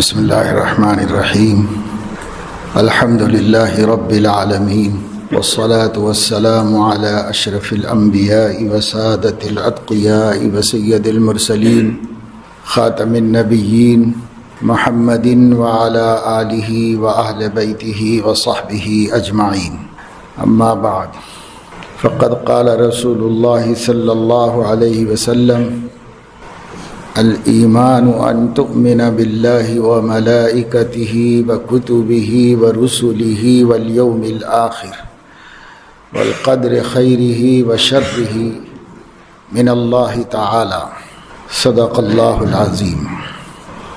بسم اللہ الرحمن الرحیم الحمد للہ رب العالمین والصلاة والسلام علی اشرف الانبیاء وسادۃ الاتقیاء وسید المرسلین خاتم النبیین محمد وعلی آلہ واہل بیتہ وصحبہ اجمعین اما بعد فقد قال رسول اللہ صلی اللہ علیہ وسلم الایمان ان تؤمن باللہ وملائکتہ وکتبہ ورسلہ والیوم الآخر والقدر خیرہ وشرہ من اللہ تعالی صدق اللہ العظیم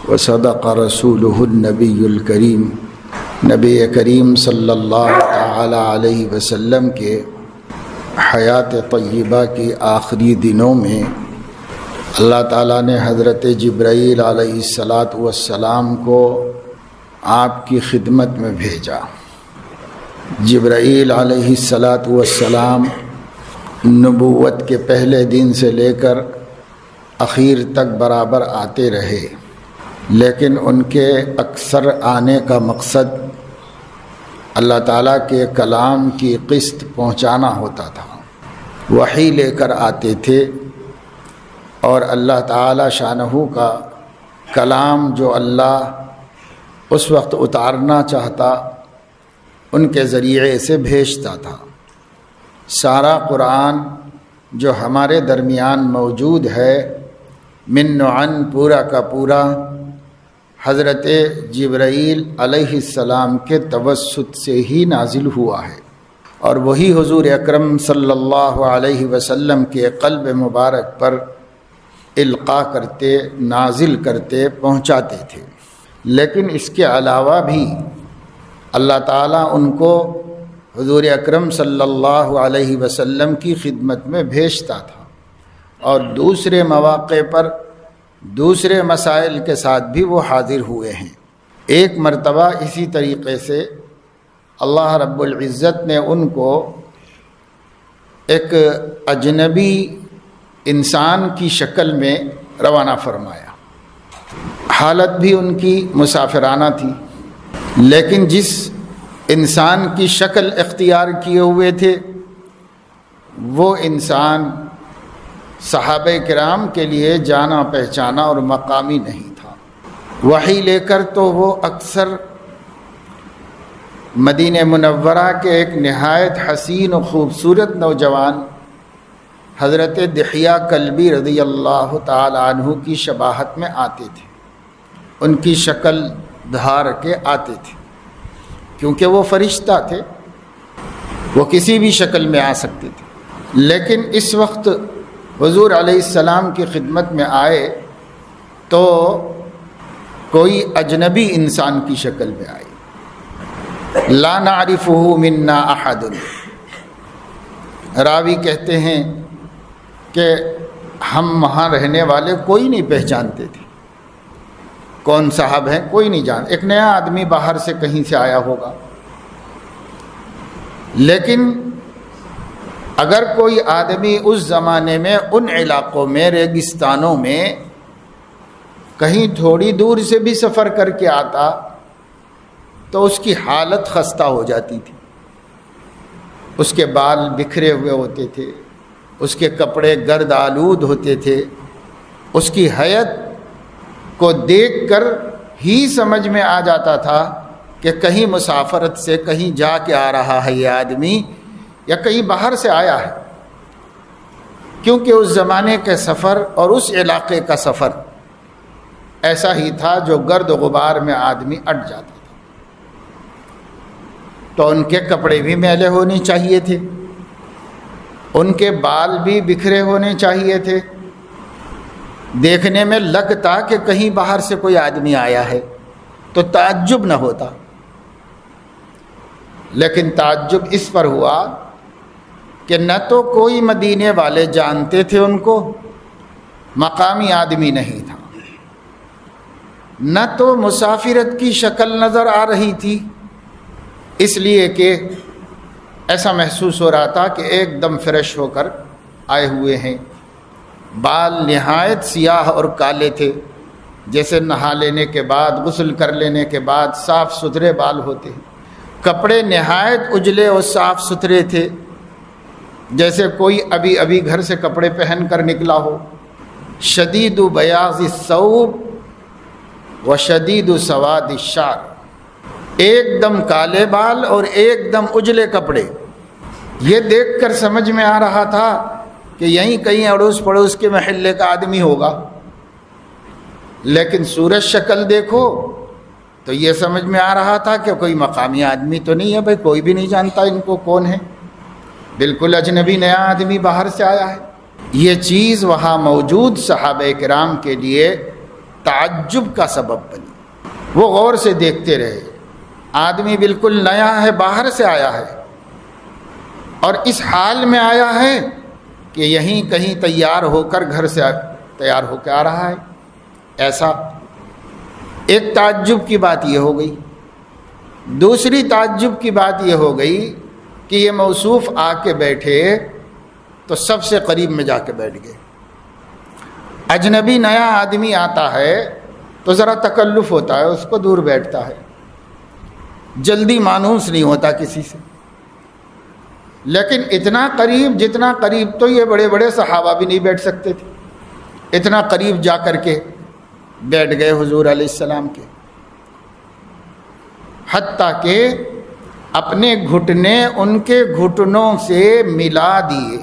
وصدق رسولہ النبی الکریم۔ نبی کریم صلی اللہ تعالی علیہ وسلم کے حیات طیبہ کے آخری دنوں میں اللہ تعالیٰ نے حضرت جبرائیل علیہ السلام کو آپ کی خدمت میں بھیجا۔ جبرائیل علیہ السلام نبوت کے پہلے دن سے لے کر اخیر تک برابر آتے رہے، لیکن ان کے اکثر آنے کا مقصد اللہ تعالیٰ کے کلام کی قسط پہنچانا ہوتا تھا۔ وحی لے کر آتے تھے اور اللہ تعالیٰ شانہ کا کلام جو اللہ اس وقت اتارنا چاہتا ان کے ذریعے سے بھیجتا تھا۔ سارا قرآن جو ہمارے درمیان موجود ہے من عن پورا کا پورا حضرت جبرائیل علیہ السلام کے توسط سے ہی نازل ہوا ہے، اور وہی حضور اکرم صلی اللہ علیہ وسلم کے قلب مبارک پر القاء کرتے، نازل کرتے، پہنچاتے تھے۔ لیکن اس کے علاوہ بھی اللہ تعالیٰ ان کو حضور اکرم صلی اللہ علیہ وسلم کی خدمت میں بھیجتا تھا، اور دوسرے مواقع پر دوسرے مسائل کے ساتھ بھی وہ حاضر ہوئے ہیں۔ ایک مرتبہ اسی طریقے سے اللہ رب العزت نے ان کو ایک اجنبی انسان کی شکل میں روانہ فرمایا۔ حالت بھی ان کی مسافرانہ تھی، لیکن جس انسان کی شکل اختیار کیے ہوئے تھے وہ انسان صحابہ کرام کے لیے جانا پہچانا اور مقامی نہیں تھا۔ وحی لے کر تو وہ اکثر مدینہ منورہ کے ایک نہایت حسین و خوبصورت نوجوان حضرت دحیہ کلبی رضی اللہ تعالی عنہ کی شباہت میں آتے تھے، ان کی شکل دھار کے آتے تھے، کیونکہ وہ فرشتہ تھے، وہ کسی بھی شکل میں آ سکتے تھے۔ لیکن اس وقت حضور علیہ السلام کی خدمت میں آئے تو کوئی اجنبی انسان کی شکل میں آئی۔ لا نعرفہ منا احد، راوی کہتے ہیں کہ ہم وہاں رہنے والے کوئی نہیں پہچانتے تھے، کون صاحب ہیں کوئی نہیں جانتا، ایک نیا آدمی باہر سے کہیں سے آیا ہوگا۔ لیکن اگر کوئی آدمی اس زمانے میں ان علاقوں میں ریگستانوں میں کہیں تھوڑی دور سے بھی سفر کر کے آتا تو اس کی حالت خستہ ہو جاتی تھی۔ اس کے بال بکھرے ہوئے ہوتے تھے، اس کے کپڑے گرد آلود ہوتے تھے، اس کی حیت کو دیکھ کر ہی سمجھ میں آ جاتا تھا کہ کہیں مسافرت سے کہیں جا کے آ رہا ہے یہ آدمی، یا کہیں باہر سے آیا ہے، کیونکہ اس زمانے کے سفر اور اس علاقے کا سفر ایسا ہی تھا جو گرد و غبار میں آدمی اٹ جاتا تھا۔ تو ان کے کپڑے بھی میلے ہونے چاہیے تھے، ان کے بال بھی بکھرے ہونے چاہیے تھے، دیکھنے میں لگتا کہ کہیں باہر سے کوئی آدمی آیا ہے تو تعجب نہ ہوتا۔ لیکن تعجب اس پر ہوا کہ نہ تو کوئی مدینے والے جانتے تھے ان کو، مقامی آدمی نہیں تھا، نہ تو مسافرت کی شکل نظر آ رہی تھی، اس لیے کہ ایسا محسوس ہو رہا تھا کہ ایک دم فریش ہو کر آئے ہوئے ہیں۔ بال نہایت سیاہ اور کالے تھے، جیسے نہا لینے کے بعد، غسل کر لینے کے بعد صاف ستھرے بال ہوتے ہیں، کپڑے نہایت اجلے اور صاف ستھرے تھے، جیسے کوئی ابھی ابھی گھر سے کپڑے پہن کر نکلا ہو۔ شدید بیاض الثوب و شدید سواد الشعر، ایک دم کالے بال اور ایک دم اجلے کپڑے۔ یہ دیکھ کر سمجھ میں آ رہا تھا کہ یہیں کہیں اڑوس پڑوس کے محلے کا آدمی ہوگا، لیکن صورت شکل دیکھو تو یہ سمجھ میں آ رہا تھا کہ کوئی مقامی آدمی تو نہیں ہے، بھائی کوئی بھی نہیں جانتا ان کو کون ہے، بالکل اجنبی نیا آدمی باہر سے آیا ہے۔ یہ چیز وہاں موجود صحابہ کرام کے لیے تعجب کا سبب بنی۔ وہ غور سے دیکھتے رہے، آدمی بالکل نیا ہے، باہر سے آیا ہے، اور اس حال میں آیا ہے کہ یہیں کہیں تیار ہو کر گھر سے تیار ہو کے آ رہا ہے۔ ایسا ایک تعجب کی بات یہ ہو گئی۔ دوسری تعجب کی بات یہ ہو گئی کہ یہ موصوف آ کے بیٹھے تو سب سے قریب میں جا کے بیٹھ گئے۔ اجنبی نیا آدمی آتا ہے تو ذرا تکلف ہوتا ہے، اس کو دور بیٹھتا ہے، جلدی مانوس نہیں ہوتا کسی سے، لیکن اتنا قریب، جتنا قریب تو یہ بڑے بڑے صحابہ بھی نہیں بیٹھ سکتے تھے، اتنا قریب جا کر کے بیٹھ گئے حضور علیہ السلام کے، حتیٰ کہ اپنے گھٹنے ان کے گھٹنوں سے ملا دیے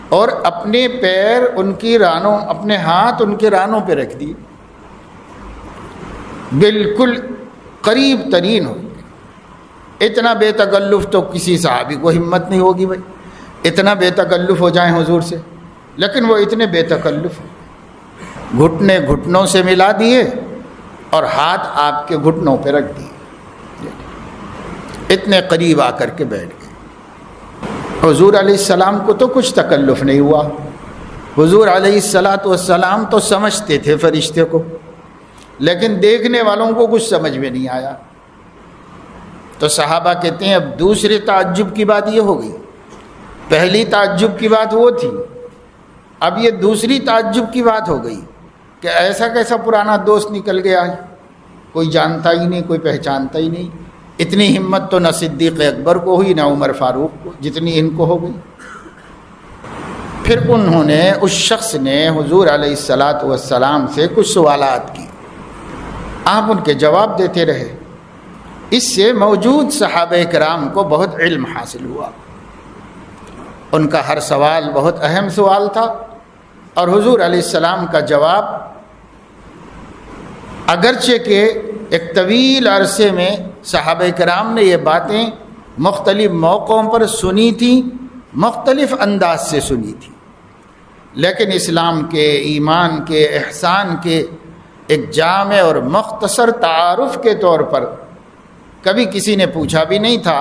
اور اپنے پیر ان کی رانوں، اپنے ہاتھ ان کے رانوں پہ رکھ دیے، بالکل قریب ترین ہو گئے۔ اتنا بے تکلف تو کسی صحابی کو ہمت نہیں ہوگی بھائی، اتنا بے تکلف ہو جائیں حضور سے، لیکن وہ اتنے بے تکلف، گھٹنے گھٹنوں سے ملا دیے اور ہاتھ آپ کے گھٹنوں پہ رکھ دیے، اتنے قریب آ کر کے بیٹھ گئے۔ حضور علیہ السلام کو تو کچھ تکلف نہیں ہوا، حضور علیہ السلام تو سمجھتے تھے فرشتے کو، لیکن دیکھنے والوں کو کچھ سمجھ میں نہیں آیا۔ تو صحابہ کہتے ہیں اب دوسری تعجب کی بات یہ ہو گئی، پہلی تعجب کی بات وہ تھی، اب یہ دوسری تعجب کی بات ہو گئی کہ ایسا کیسا پرانا دوست نکل گیا ہے، کوئی جانتا ہی نہیں، کوئی پہچانتا ہی نہیں۔ اتنی ہمت تو نہ صدیق اکبر کو ہوئی نہ عمر فاروق کو جتنی ان کو ہو گئی۔ پھر انہوں نے، اس شخص نے حضور علیہ السلام سے کچھ سوالات کی، آپ ان کے جواب دیتے رہے۔ اس سے موجود صحابہ کرام کو بہت علم حاصل ہوا، ان کا ہر سوال بہت اہم سوال تھا، اور حضور علیہ السلام کا جواب اگرچہ کہ ایک طویل عرصے میں صحابہ کرام نے یہ باتیں مختلف موقعوں پر سنی تھیں، مختلف انداز سے سنی تھی، لیکن اسلام کے، ایمان کے، احسان کے ایک جامع اور مختصر تعارف کے طور پر کبھی کسی نے پوچھا بھی نہیں تھا،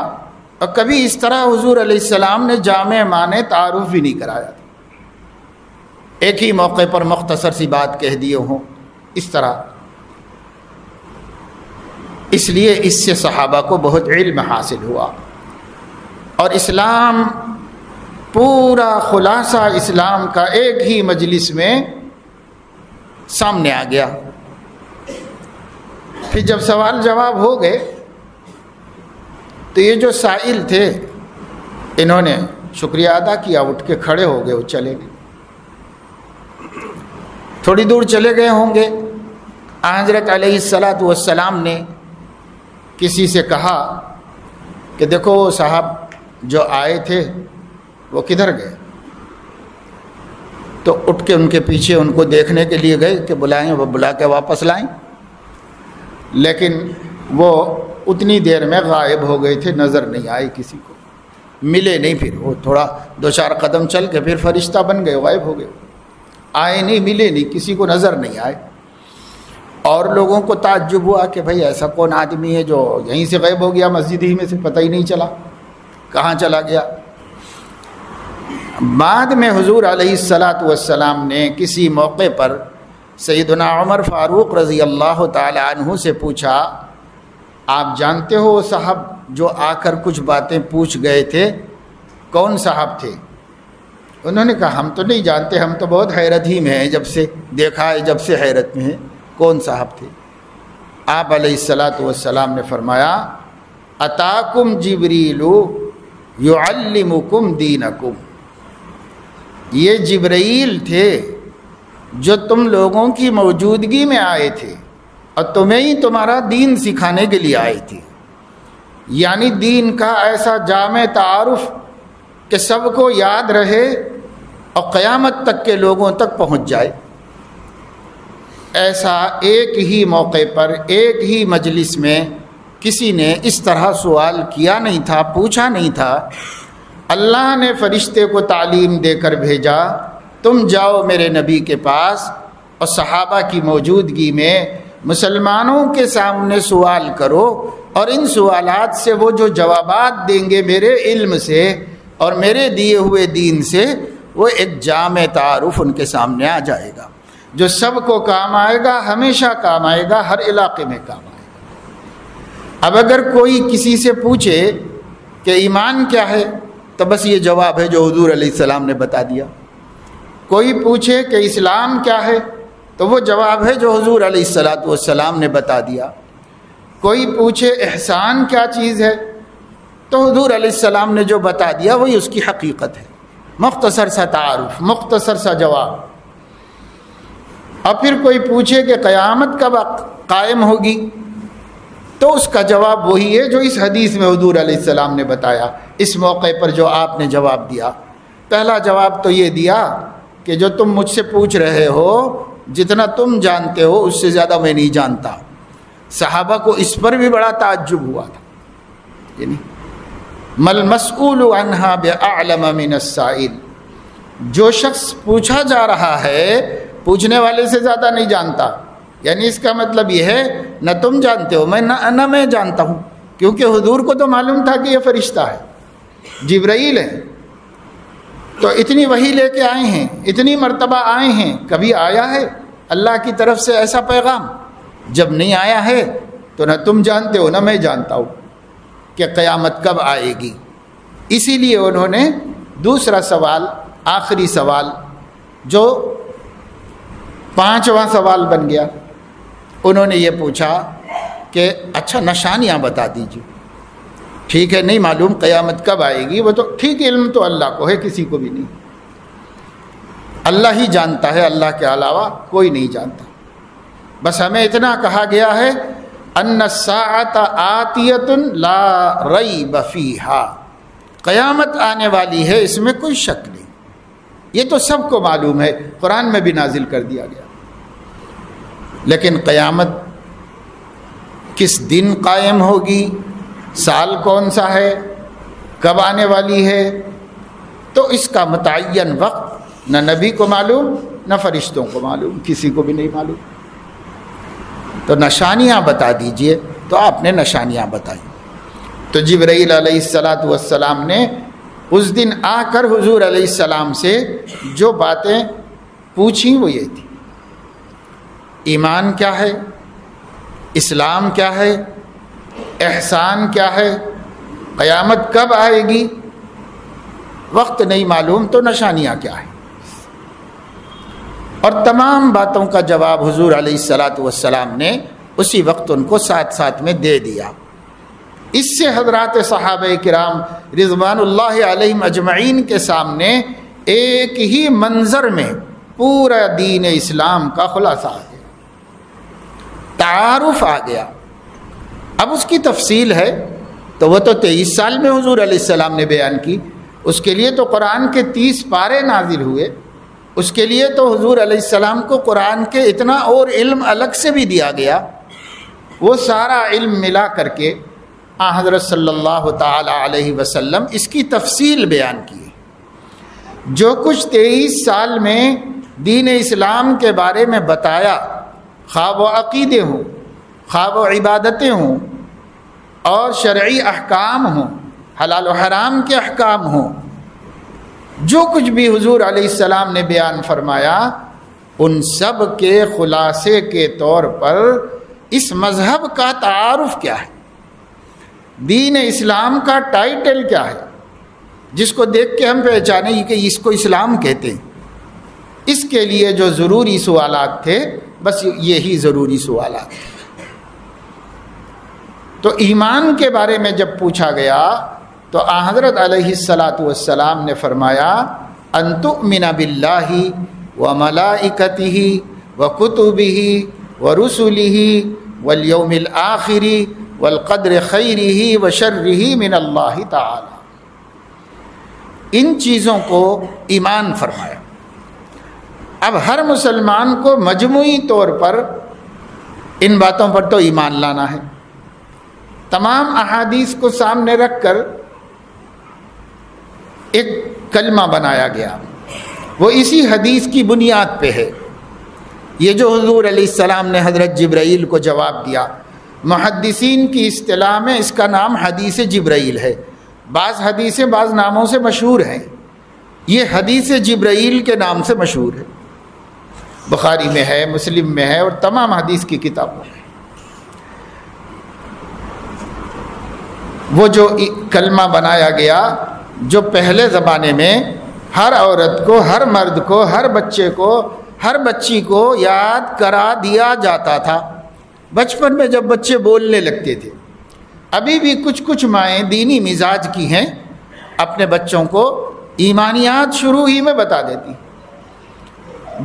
اور کبھی اس طرح حضور علیہ السلام نے جامع معنی تعارف بھی نہیں کرایا تھا، ایک ہی موقع پر مختصر سی بات کہہ دیے ہوں اس طرح۔ اس لیے اس سے صحابہ کو بہت علم حاصل ہوا، اور اسلام، پورا خلاصہ اسلام کا ایک ہی مجلس میں سامنے آ گیا۔ پھر جب سوال جواب ہو گئے تو یہ جو سائل تھے انہوں نے شکریہ ادا کیا، اٹھ کے کھڑے ہو گئے، وہ چلے گئے۔ تھوڑی دور چلے گئے ہوں گے، حضرت علیہ السلام نے کسی سے کہا کہ دیکھو وہ صاحب جو آئے تھے وہ کدھر گئے؟ تو اٹھ کے ان کے پیچھے ان کو دیکھنے کے لیے گئے کہ بلائیں، وہ بلا کے واپس لائیں، لیکن وہ اتنی دیر میں غائب ہو گئے تھے، نظر نہیں آئے، کسی کو ملے نہیں۔ پھر وہ تھوڑا دو چار قدم چل کے پھر فرشتہ بن گئے، غائب ہو گئے، آئے نہیں، ملے نہیں، کسی کو نظر نہیں آئے۔ اور لوگوں کو تعجب ہوا کہ بھئی ایسا کون آدمی ہے جو یہیں سے غائب ہو گیا، مسجد ہی میں سے، پتہ ہی نہیں چلا کہاں چلا گیا۔ بعد میں حضور علیہ السلام نے کسی موقع پر سیدنا عمر فاروق رضی اللہ تعالی عنہ سے پوچھا، آپ جانتے ہو وہ صاحب جو آ کر کچھ باتیں پوچھ گئے تھے کون صاحب تھے؟ انہوں نے کہا ہم تو نہیں جانتے، ہم تو بہت حیرت ہی میں ہیں، جب سے دیکھا ہے جب سے حیرت میں ہیں۔ کون صاحب تھے؟ آپ علیہ الصلاۃ والسلام نے فرمایا اتاکم جبریل یعلمکم دینکم، یہ جبرائیل تھے جو تم لوگوں کی موجودگی میں آئے تھے اور تمہیں ہی تمہارا دین سکھانے کے لیے آئے تھے، یعنی دین کا ایسا جامع تعارف کہ سب کو یاد رہے اور قیامت تک کے لوگوں تک پہنچ جائے۔ ایسا ایک ہی موقع پر ایک ہی مجلس میں کسی نے اس طرح سوال کیا نہیں تھا، پوچھا نہیں تھا۔ اللہ نے فرشتے کو تعلیم دے کر بھیجا، تم جاؤ میرے نبی کے پاس اور صحابہ کی موجودگی میں مسلمانوں کے سامنے سوال کرو، اور ان سوالات سے وہ جو جوابات دیں گے میرے علم سے اور میرے دیے ہوئے دین سے، وہ ایک جامع تعارف ان کے سامنے آ جائے گا جو سب کو کام آئے گا، ہمیشہ کام آئے گا، ہر علاقے میں کام آئے گا۔ اب اگر کوئی کسی سے پوچھے کہ ایمان کیا ہے تو بس یہ جواب ہے جو حضور علیہ السلام نے بتا دیا۔ کوئی پوچھے کہ اسلام کیا ہے تو وہ جواب ہے جو حضور علیہ الصلاۃ والسلام نے بتا دیا۔ کوئی پوچھے احسان کیا چیز ہے تو حضور علیہ السلام نے جو بتا دیا وہی اس کی حقیقت ہے۔ مختصر سا تعارف، مختصر سا جواب۔ اور پھر کوئی پوچھے کہ قیامت کب قائم ہوگی تو اس کا جواب وہی ہے جو اس حدیث میں حضور علیہ السلام نے بتایا، اس موقع پر جو آپ نے جواب دیا۔ پہلا جواب تو یہ دیا کہ جو تم مجھ سے پوچھ رہے ہو، جتنا تم جانتے ہو اس سے زیادہ میں نہیں جانتا۔ صحابہ کو اس پر بھی بڑا تعجب ہوا تھا، یعنی مل مسئول عنہا بأعلم من السائل، جو شخص پوچھا جا رہا ہے پوچھنے والے سے زیادہ نہیں جانتا، یعنی اس کا مطلب یہ ہے نہ تم جانتے ہو نہ میں جانتا ہوں، کیونکہ حضور کو تو معلوم تھا کہ یہ فرشتہ ہے، جبرائیل ہے، تو اتنی وحی لے کے آئے ہیں، اتنی مرتبہ آئے ہیں، کبھی آیا ہے اللہ کی طرف سے ایسا پیغام؟ جب نہیں آیا ہے تو نہ تم جانتے ہو نہ میں جانتا ہوں کہ قیامت کب آئے گی۔ اسی لیے انہوں نے دوسرا سوال، آخری سوال جو 5واں سوال بن گیا، انہوں نے یہ پوچھا کہ اچھا نشانیاں بتا دیجیے۔ ٹھیک ہے نہیں معلوم قیامت کب آئے گی، وہ تو ٹھیک، علم تو اللہ کو ہے، کسی کو بھی نہیں، اللہ ہی جانتا ہے، اللہ کے علاوہ کوئی نہیں جانتا۔ بس ہمیں اتنا کہا گیا ہے ان الساعۃ آتیۃ لا ریب فیہا، قیامت آنے والی ہے، اس میں کوئی شک نہیں، یہ تو سب کو معلوم ہے، قرآن میں بھی نازل کر دیا گیا۔ لیکن قیامت کس دن قائم ہوگی، سال کون سا ہے، کب آنے والی ہے، تو اس کا متعین وقت نہ نبی کو معلوم نہ فرشتوں کو معلوم، کسی کو بھی نہیں معلوم۔ تو نشانیاں بتا دیجئے، تو آپ نے نشانیاں بتائی۔ تو جبرائیل علیہ الصلاۃ والسلام نے اس دن آ کر حضور علیہ السلام سے جو باتیں پوچھیں وہ یہ تھی، ایمان کیا ہے، اسلام کیا ہے، احسان کیا ہے، قیامت کب آئے گی، وقت نہیں معلوم تو نشانیاں کیا ہیں، اور تمام باتوں کا جواب حضور علیہ الصلاۃ والسلام نے اسی وقت ان کو ساتھ ساتھ میں دے دیا۔ اس سے حضرات صحابہ کرام رضوان اللہ علیہم اجمعین کے سامنے ایک ہی منظر میں پورا دین اسلام کا خلاصہ آ گیا، تعارف آ گیا۔ اب اس کی تفصیل ہے تو وہ تو 23 سال میں حضور علیہ السلام نے بیان کی، اس کے لیے تو قرآن کے 30 پارے نازل ہوئے، اس کے لیے تو حضور علیہ السلام کو قرآن کے اتنا اور علم الگ سے بھی دیا گیا، وہ سارا علم ملا کر کے حضرت صلی اللہ تعالی علیہ وسلم اس کی تفصیل بیان کی۔ جو کچھ 23 سال میں دین اسلام کے بارے میں بتایا، خواہ وہ عقیدے ہوں، خواہ وہ عبادتیں ہوں، اور شرعی احکام ہوں، حلال و حرام کے احکام ہوں، جو کچھ بھی حضور علیہ السلام نے بیان فرمایا، ان سب کے خلاصے کے طور پر اس مذہب کا تعارف کیا ہے، دین اسلام کا ٹائٹل کیا ہے، جس کو دیکھ کے ہم پہچانیں کہ اس کو اسلام کہتے ہیں. اس کے لیے جو ضروری سوالات تھے بس یہی ضروری سوالات تھے. تو ایمان کے بارے میں جب پوچھا گیا تو حضرت علیہ الصلاۃ والسلام نے فرمایا ان تؤمن باللہ وملائکتہ وکتبہ ورسلہ والیوم الآخر والقدر خیرہ وشرہ من اللہ تعالی. ان چیزوں کو ایمان فرمایا. اب ہر مسلمان کو مجموعی طور پر ان باتوں پر تو ایمان لانا ہے. تمام احادیث کو سامنے رکھ کر ایک کلمہ بنایا گیا. وہ اسی حدیث کی بنیاد پہ ہے. یہ جو حضور علیہ السلام نے حضرت جبرائیل کو جواب دیا، محدثین کی اصطلاح میں اس کا نام حدیث جبرائیل ہے. بعض حدیثیں بعض ناموں سے مشہور ہیں. یہ حدیث جبرائیل کے نام سے مشہور ہے. بخاری میں ہے، مسلم میں ہے اور تمام حدیث کی کتابوں میں. وہ جو کلمہ بنایا گیا جو پہلے زمانے میں ہر عورت کو، ہر مرد کو، ہر بچے کو، ہر بچی کو یاد کرا دیا جاتا تھا. بچپن میں جب بچے بولنے لگتے تھے، ابھی بھی کچھ مائیں دینی مزاج کی ہیں، اپنے بچوں کو ایمانیات شروع ہی میں بتا دیتی.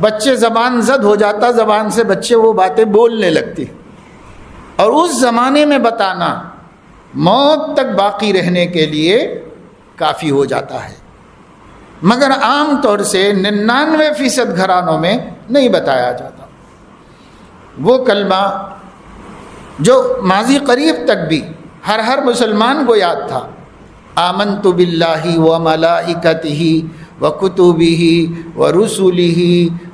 بچے زبان زد ہو جاتا، زبان سے بچے وہ باتیں بولنے لگتے، اور اس زمانے میں بتانا موت تک باقی رہنے کے لیے کافی ہو جاتا ہے. مگر عام طور سے 99% گھرانوں میں نہیں بتایا جاتا. وہ کلمہ جو ماضی قریب تک بھی ہر مسلمان کو یاد تھا، آمنت باللہ وملائکتہ وکتبہ ورسلہ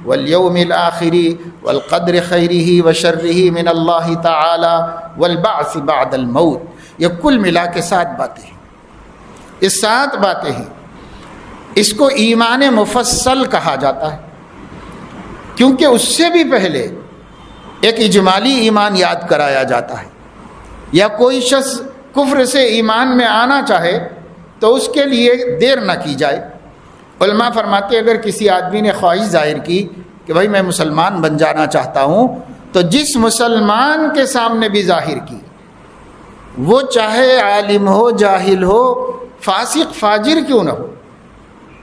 والیوم الآخر والقدر خیرہ وشرہ من اللہ تعالی والبعث بعد الموت. یہ کل ملا کے 7 باتیں ہیں. یہ 7 باتیں ہیں. اس کو ایمان مفصل کہا جاتا ہے، کیونکہ اس سے بھی پہلے ایک اجمالی ایمان یاد کرایا جاتا ہے. یا کوئی شخص کفر سے ایمان میں آنا چاہے تو اس کے لیے دیر نہ کی جائے. علماء فرماتے اگر کسی آدمی نے خواہش ظاہر کی کہ بھائی میں مسلمان بن جانا چاہتا ہوں، تو جس مسلمان کے سامنے بھی ظاہر کی، وہ چاہے عالم ہو، جاہل ہو، فاسق فاجر کیوں نہ ہو،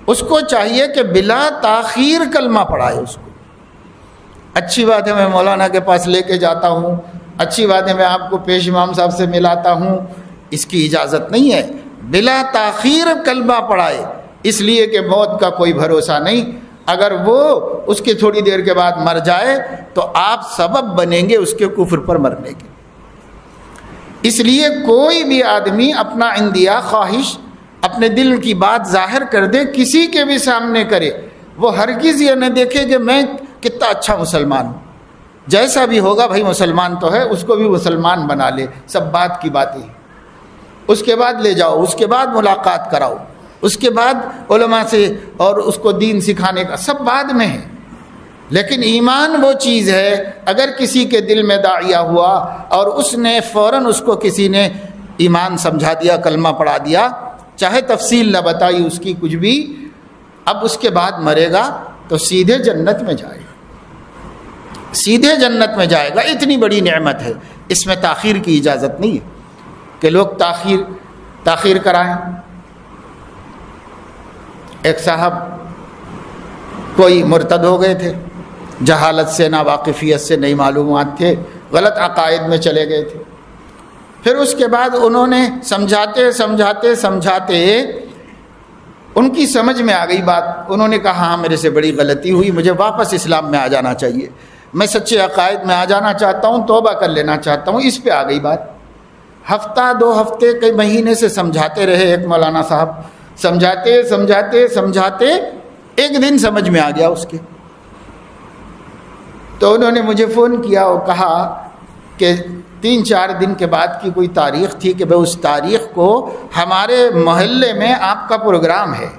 اس کو چاہیے کہ بلا تاخیر کلمہ پڑھائے. اس کو اچھی بات ہے میں مولانا کے پاس لے کے جاتا ہوں، اچھی بات ہے میں آپ کو پیش امام صاحب سے ملاتا ہوں، اس کی اجازت نہیں ہے. بلا تاخیر کلمہ پڑھائے، اس لیے کہ موت کا کوئی بھروسہ نہیں. اگر وہ اس کی تھوڑی دیر کے بعد مر جائے تو آپ سبب بنیں گے اس کے کفر پر مرنے کے. اس لیے کوئی بھی آدمی اپنا اندیا، خواہش، اپنے دل کی بات ظاہر کر دے، کسی کے بھی سامنے کرے، وہ ہرگز یہ نہ دیکھے کہ میں کتنا اچھا مسلمان ہوں. جیسا بھی ہوگا بھائی مسلمان تو ہے، اس کو بھی مسلمان بنا لے. سب بات کی باتیں، اس کے بعد لے جاؤ، اس کے بعد ملاقات کراؤ، اس کے بعد علماء سے اور اس کو دین سکھانے کا سب بعد میں ہے. لیکن ایمان وہ چیز ہے، اگر کسی کے دل میں داعیہ ہوا اور اس نے فوراً اس کو کسی نے ایمان سمجھا دیا، کلمہ پڑھا دیا، چاہے تفصیل نہ بتائی اس کی کچھ بھی، اب اس کے بعد مرے گا تو سیدھے جنت میں جائے گا، سیدھے جنت میں جائے گا. اتنی بڑی نعمت ہے، اس میں تاخیر کی اجازت نہیں ہے کہ لوگ تاخیر کرائیں. ایک صاحب کوئی مرتد ہو گئے تھے، جہالت سے، ناواقفیت سے، نئی معلومات تھے، غلط عقائد میں چلے گئے تھے. پھر اس کے بعد انہوں نے سمجھاتے ان کی سمجھ میں آ گئی بات. انہوں نے کہا ہاں میرے سے بڑی غلطی ہوئی، مجھے واپس اسلام میں آ جانا چاہیے، میں سچے عقائد میں آ جانا چاہتا ہوں، توبہ کر لینا چاہتا ہوں. اس پہ آ گئی بات. ہفتہ 2 ہفتے کئی مہینے سے سمجھاتے رہے ایک مولانا صاحب، سمجھاتے ایک دن سمجھ میں آ گیا اس کے. تو انہوں نے مجھے فون کیا اور کہا کہ 3-4 دن کے بعد کی کوئی تاریخ تھی کہ بھائی اس تاریخ کو ہمارے محلے میں آپ کا پروگرام ہے،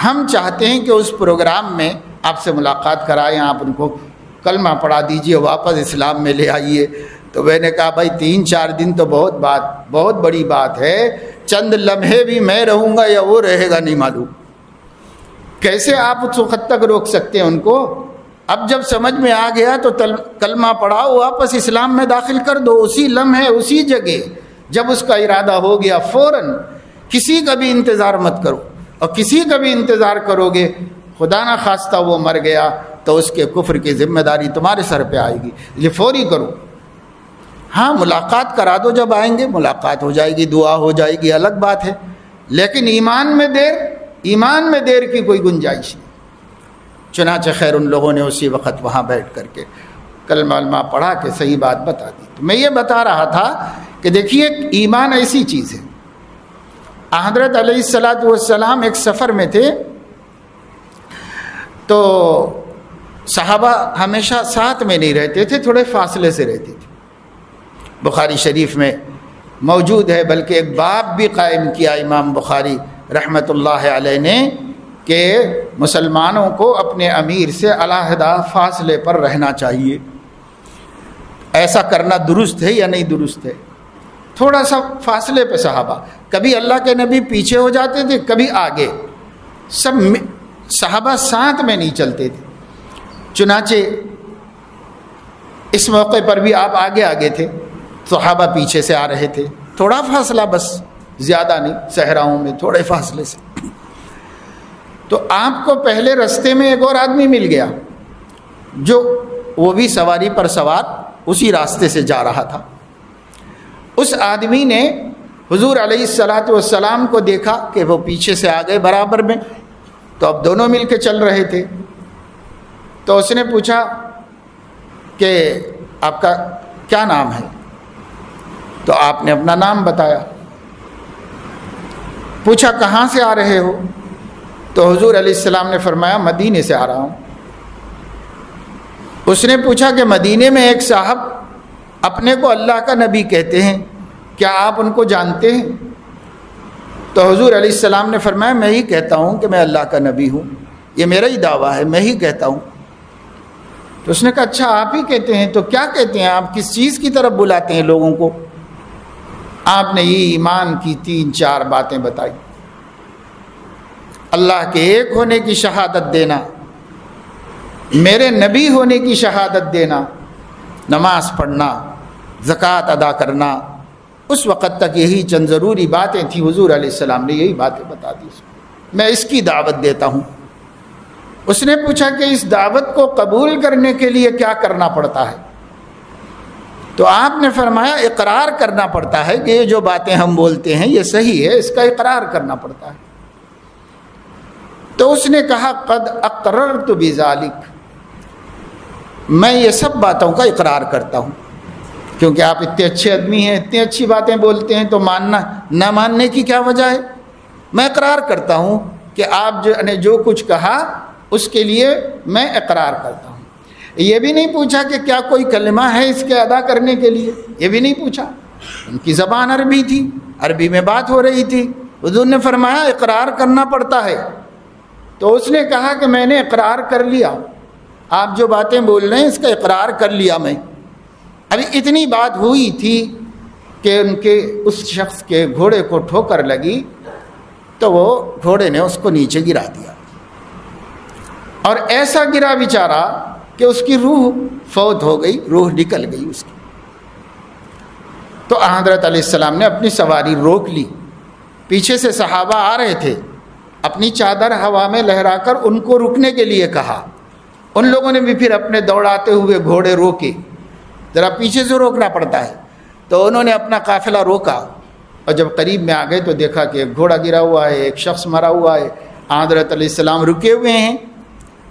ہم چاہتے ہیں کہ اس پروگرام میں آپ سے ملاقات کرائیں، آپ ان کو کلمہ پڑھا دیجئے، واپس اسلام میں لے آئیے. تو میں نے کہا بھائی 3-4 دن تو بہت بڑی بات ہے، چند لمحے بھی میں رہوں گا یا وہ رہے گا نہیں معلوم، کیسے آپ اس وقت تک روک سکتے ہیں ان کو؟ اب جب سمجھ میں آ گیا تو کلمہ پڑھاؤ، واپس اسلام میں داخل کر دو، اسی لمحے اسی جگہ جب اس کا ارادہ ہو گیا فوراً، کسی کا بھی انتظار مت کرو، اور کسی کا بھی انتظار کرو گے خدا نہ خواستہ وہ مر گیا تو اس کے کفر کی ذمہ داری تمہارے سر پہ آئے گی، یہ فوری کرو۔ ہاں ملاقات کرا دو، جب آئیں گے ملاقات ہو جائے گی، دعا ہو جائے گی، الگ بات ہے، لیکن ایمان میں دیر کی کوئی گنجائش نہیں۔ چنانچہ خیر ان لوگوں نے اسی وقت وہاں بیٹھ کر کے کلمہ پڑھا کے صحیح بات بتا دی۔ تو میں یہ بتا رہا تھا کہ دیکھیے ایمان ایسی چیز ہے۔ حضرت علیہ السلام ایک سفر میں تھے تو صحابہ ہمیشہ ساتھ میں نہیں رہتے تھے، تھوڑے فاصلے سے رہتے تھے۔ بخاری شریف میں موجود ہے، بلکہ ایک باب بھی قائم کیا امام بخاری رحمۃ اللہ علیہ نے کہ مسلمانوں کو اپنے امیر سے علیحدہ فاصلے پر رہنا چاہیے۔ ایسا کرنا درست ہے یا نہیں درست ہے؟ تھوڑا سا فاصلے پہ صحابہ، کبھی اللہ کے نبی پیچھے ہو جاتے تھے، کبھی آگے، سب صحابہ ساتھ میں نہیں چلتے تھے۔ چنانچہ اس موقع پر بھی آپ آگے تھے، صحابہ پیچھے سے آ رہے تھے، تھوڑا فاصلہ بس، زیادہ نہیں، صحراؤں میں تھوڑے فاصلے سے۔ تو آپ کو پہلے رستے میں ایک اور آدمی مل گیا جو وہ بھی سواری پر سوار اسی راستے سے جا رہا تھا۔ اس آدمی نے حضور علیہ السلام کو دیکھا کہ وہ پیچھے سے آ گئے برابر میں، تو اب دونوں مل کے چل رہے تھے۔ تو اس نے پوچھا کہ آپ کا کیا نام ہے؟ تو آپ نے اپنا نام بتایا۔ پوچھا کہاں سے آ رہے ہو؟ تو حضور علیہ السلام نے فرمایا مدینے سے آ رہا ہوں۔ اس نے پوچھا کہ مدینے میں ایک صاحب اپنے کو اللہ کا نبی کہتے ہیں، کیا آپ ان کو جانتے ہیں؟ تو حضور علیہ السلام نے فرمایا میں ہی کہتا ہوں کہ میں اللہ کا نبی ہوں، یہ میرا ہی دعویٰ ہے، میں ہی کہتا ہوں۔ تو اس نے کہا اچھا آپ ہی کہتے ہیں، تو کیا کہتے ہیں آپ، کس چیز کی طرف بلاتے ہیں لوگوں کو؟ آپ نے یہ ایمان کی 3-4 باتیں بتائی۔ اللہ کے ایک ہونے کی شہادت دینا، میرے نبی ہونے کی شہادت دینا، نماز پڑھنا، زکوٰۃ ادا کرنا۔ اس وقت تک یہی چند ضروری باتیں تھیں، حضور علیہ السلام نے یہی باتیں بتا دی، میں اس کی دعوت دیتا ہوں۔ اس نے پوچھا کہ اس دعوت کو قبول کرنے کے لیے کیا کرنا پڑتا ہے؟ تو آپ نے فرمایا اقرار کرنا پڑتا ہے کہ یہ جو باتیں ہم بولتے ہیں یہ صحیح ہے، اس کا اقرار کرنا پڑتا ہے۔ تو اس نے کہا قد اقررت بذالک، میں یہ سب باتوں کا اقرار کرتا ہوں، کیونکہ آپ اتنے اچھے آدمی ہیں، اتنی اچھی باتیں بولتے ہیں، تو ماننا نہ ماننے کی کیا وجہ ہے؟ میں اقرار کرتا ہوں کہ آپ نے جو کچھ کہا اس کے لیے میں اقرار کرتا ہوں۔ یہ بھی نہیں پوچھا کہ کیا کوئی کلمہ ہے اس کے ادا کرنے کے لیے، یہ بھی نہیں پوچھا۔ ان کی زبان عربی تھی، عربی میں بات ہو رہی تھی، حضور نے فرمایا اقرار کرنا پڑتا ہے۔ تو اس نے کہا کہ میں نے اقرار کر لیا، آپ جو باتیں بول رہے ہیں اس کا اقرار کر لیا میں۔ ابھی اتنی بات ہوئی تھی کہ ان کے اس شخص کے گھوڑے کو ٹھوکر لگی، تو وہ گھوڑے نے اس کو نیچے گرا دیا، اور ایسا گرا بیچارہ کہ اس کی روح فوت ہو گئی، روح نکل گئی اس کی۔ تو حضرت علیہ السلام نے اپنی سواری روک لی، پیچھے سے صحابہ آ رہے تھے، اپنی چادر ہوا میں لہرا کر ان کو رکنے کے لیے کہا۔ ان لوگوں نے بھی پھر اپنے دوڑاتے ہوئے گھوڑے روکے، ذرا پیچھے سے روکنا پڑتا ہے، تو انہوں نے اپنا قافلہ روکا، اور جب قریب میں آ گئے تو دیکھا کہ ایک گھوڑا گرا ہوا ہے، ایک شخص مرا ہوا ہے، حضرت علیہ السلام رکے ہوئے ہیں۔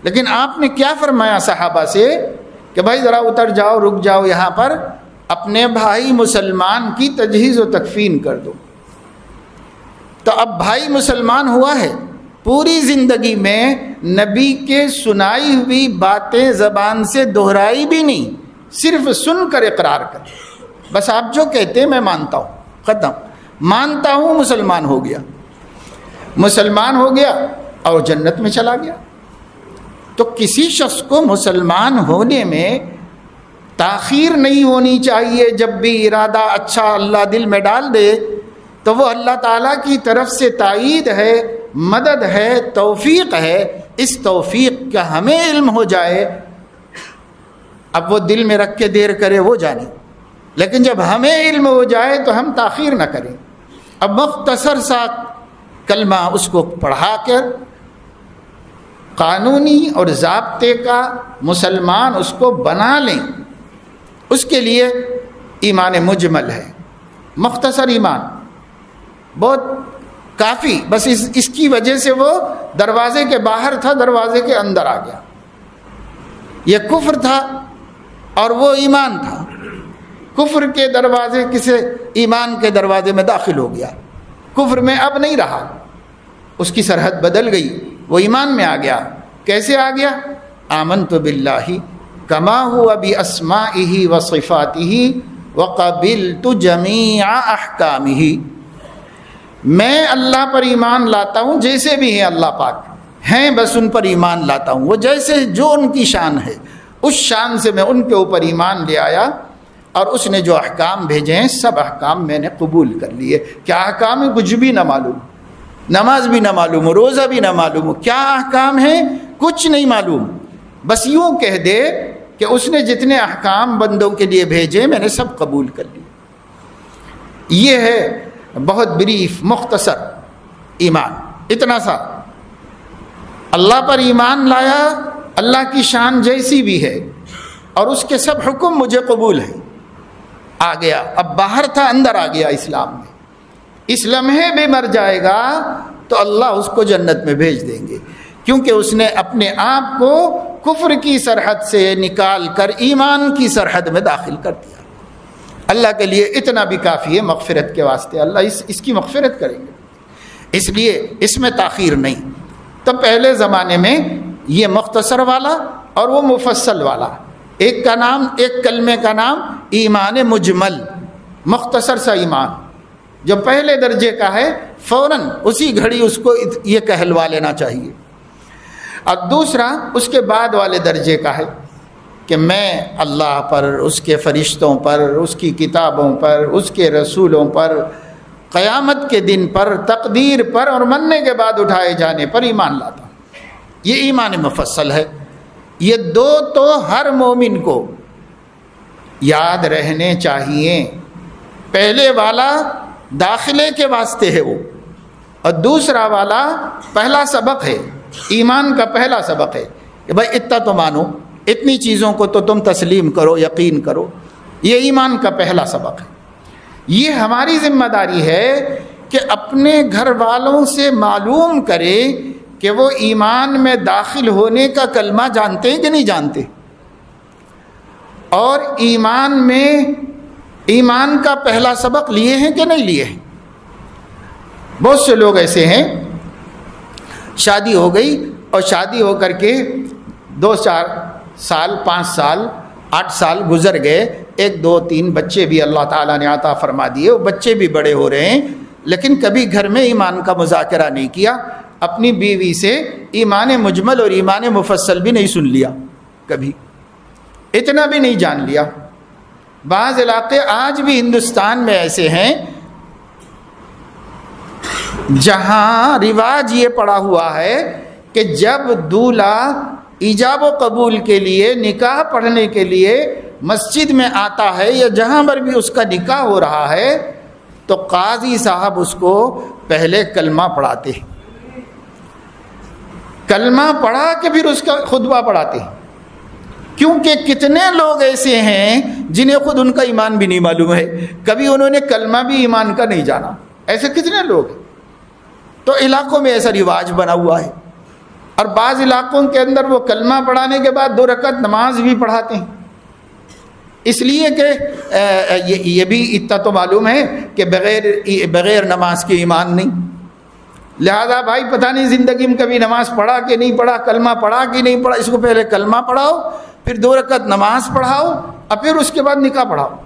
لیکن آپ نے کیا فرمایا صحابہ سے کہ بھائی ذرا اتر جاؤ، رک جاؤ یہاں پر، اپنے بھائی مسلمان کی تجہیز و تکفین کر دو۔ تو اب بھائی مسلمان ہوا ہے، پوری زندگی میں نبی کے سنائی ہوئی باتیں زبان سے دہرائی بھی نہیں، صرف سن کر اقرار کر، بس آپ جو کہتے ہیں میں مانتا ہوں، ختم، مانتا ہوں، مسلمان ہو گیا، مسلمان ہو گیا اور جنت میں چلا گیا۔ تو کسی شخص کو مسلمان ہونے میں تاخیر نہیں ہونی چاہیے. جب بھی ارادہ اچھا اللہ دل میں ڈال دے تو وہ اللہ تعالیٰ کی طرف سے تائید ہے، مدد ہے، توفیق ہے. اس توفیق کا ہمیں علم ہو جائے، اب وہ دل میں رکھ کے دیر کرے وہ جانے، لیکن جب ہمیں علم ہو جائے تو ہم تاخیر نہ کریں. اب مختصر سا کلمہ اس کو پڑھا کر قانونی اور ضابطے کا مسلمان اس کو بنا لیں. اس کے لیے ایمان مجمل ہے، مختصر ایمان بہت کافی. بس اس کی وجہ سے وہ دروازے کے باہر تھا، دروازے کے اندر آ گیا. یہ کفر تھا اور وہ ایمان تھا. کفر کے دروازے کسے ایمان کے دروازے میں داخل ہو گیا، کفر میں اب نہیں رہا، اس کی سرحد بدل گئی، وہ ایمان میں آ گیا. کیسے آ گیا؟ آمنت باللہ کما ہوا باسمائہ وصفاتہ وقبلت جمیع احکامہ. میں اللہ پر ایمان لاتا ہوں جیسے بھی ہیں اللہ پاک ہیں، بس ان پر ایمان لاتا ہوں. وہ جیسے جو ان کی شان ہے اس شان سے میں ان کے اوپر ایمان لے آیا، اور اس نے جو احکام بھیجے ہیں سب احکام میں نے قبول کر لیے. کیا احکام ہے؟ کچھ بھی نہ معلوم، نماز بھی نہ معلوم ہو، روزہ بھی نہ معلوم ہو، کیا احکام ہے کچھ نہیں معلوم. بس یوں کہہ دے کہ اس نے جتنے احکام بندوں کے لیے بھیجے میں نے سب قبول کر لیے. یہ ہے بہت بریف مختصر ایمان. اتنا سا اللہ پر ایمان لایا، اللہ کی شان جیسی بھی ہے اور اس کے سب حکم مجھے قبول ہیں. آ گیا، اب باہر تھا اندر آ گیا اسلام میں. اس لمحے بھی مر جائے گا تو اللہ اس کو جنت میں بھیج دیں گے، کیونکہ اس نے اپنے آپ کو کفر کی سرحد سے نکال کر ایمان کی سرحد میں داخل کر دیا. اللہ کے لیے اتنا بھی کافی ہے مغفرت کے واسطے، اللہ اس کی مغفرت کریں گے. اس لیے اس میں تاخیر نہیں. تو پہلے زمانے میں یہ مختصر والا اور وہ مفصل والا، ایک کا نام، ایک کلمے کا نام ایمان مجمل، مختصر سا ایمان جو پہلے درجے کا ہے، فوراً اسی گھڑی اس کو یہ کہلوا لینا چاہیے. اور دوسرا اس کے بعد والے درجے کا ہے کہ میں اللہ پر، اس کے فرشتوں پر، اس کی کتابوں پر، اس کے رسولوں پر، قیامت کے دن پر، تقدیر پر اور مرنے کے بعد اٹھائے جانے پر ایمان لاتا ہوں. یہ ایمان مفصل ہے. یہ دو تو ہر مومن کو یاد رہنے چاہیے. پہلے والا داخلے کے واسطے ہے وہ، اور دوسرا والا پہلا سبق ہے، ایمان کا پہلا سبق ہے کہ بھائی اتنا تو مانو، اتنی چیزوں کو تو تم تسلیم کرو، یقین کرو. یہ ایمان کا پہلا سبق ہے. یہ ہماری ذمہ داری ہے کہ اپنے گھر والوں سے معلوم کرے کہ وہ ایمان میں داخل ہونے کا کلمہ جانتے ہیں کہ نہیں جانتے، اور ایمان میں ایمان کا پہلا سبق لیے ہیں کہ نہیں لیے ہیں. بہت سے لوگ ایسے ہیں، شادی ہو گئی اور شادی ہو کر کے 2-4 سال 5 سال 8 سال گزر گئے، 1 2 3 بچے بھی اللہ تعالیٰ نے عطا فرما دیے، وہ بچے بھی بڑے ہو رہے ہیں، لیکن کبھی گھر میں ایمان کا مذاکرہ نہیں کیا، اپنی بیوی سے ایمان مجمل اور ایمان مفصل بھی نہیں سن لیا، کبھی اتنا بھی نہیں جان لیا. بعض علاقے آج بھی ہندوستان میں ایسے ہیں جہاں رواج یہ پڑا ہوا ہے کہ جب دولہا ایجاب و قبول کے لیے، نکاح پڑھنے کے لیے مسجد میں آتا ہے یا جہاں پر بھی اس کا نکاح ہو رہا ہے تو قاضی صاحب اس کو پہلے کلمہ پڑھاتے ہیں، کلمہ پڑھا کے پھر اس کا خطبہ پڑھاتے ہیں. کیونکہ کتنے لوگ ایسے ہیں جنہیں خود ان کا ایمان بھی نہیں معلوم ہے، کبھی انہوں نے کلمہ بھی ایمان کا نہیں جانا. ایسے کتنے لوگ ہیں. تو علاقوں میں ایسا رواج بنا ہوا ہے، اور بعض علاقوں کے اندر وہ کلمہ پڑھانے کے بعد 2 رکعت نماز بھی پڑھاتے ہیں، اس لیے کہ یہ بھی اتنا تو معلوم ہے کہ بغیر نماز کے ایمان نہیں. لہذا بھائی پتہ نہیں زندگی میں کبھی نماز پڑھا کہ نہیں پڑھا، کلمہ پڑھا کہ نہیں پڑھا، اس کو پہلے کلمہ پڑھاؤ، پھر 2 رکعت نماز پڑھاؤ، اور پھر اس کے بعد نکاح پڑھاؤ.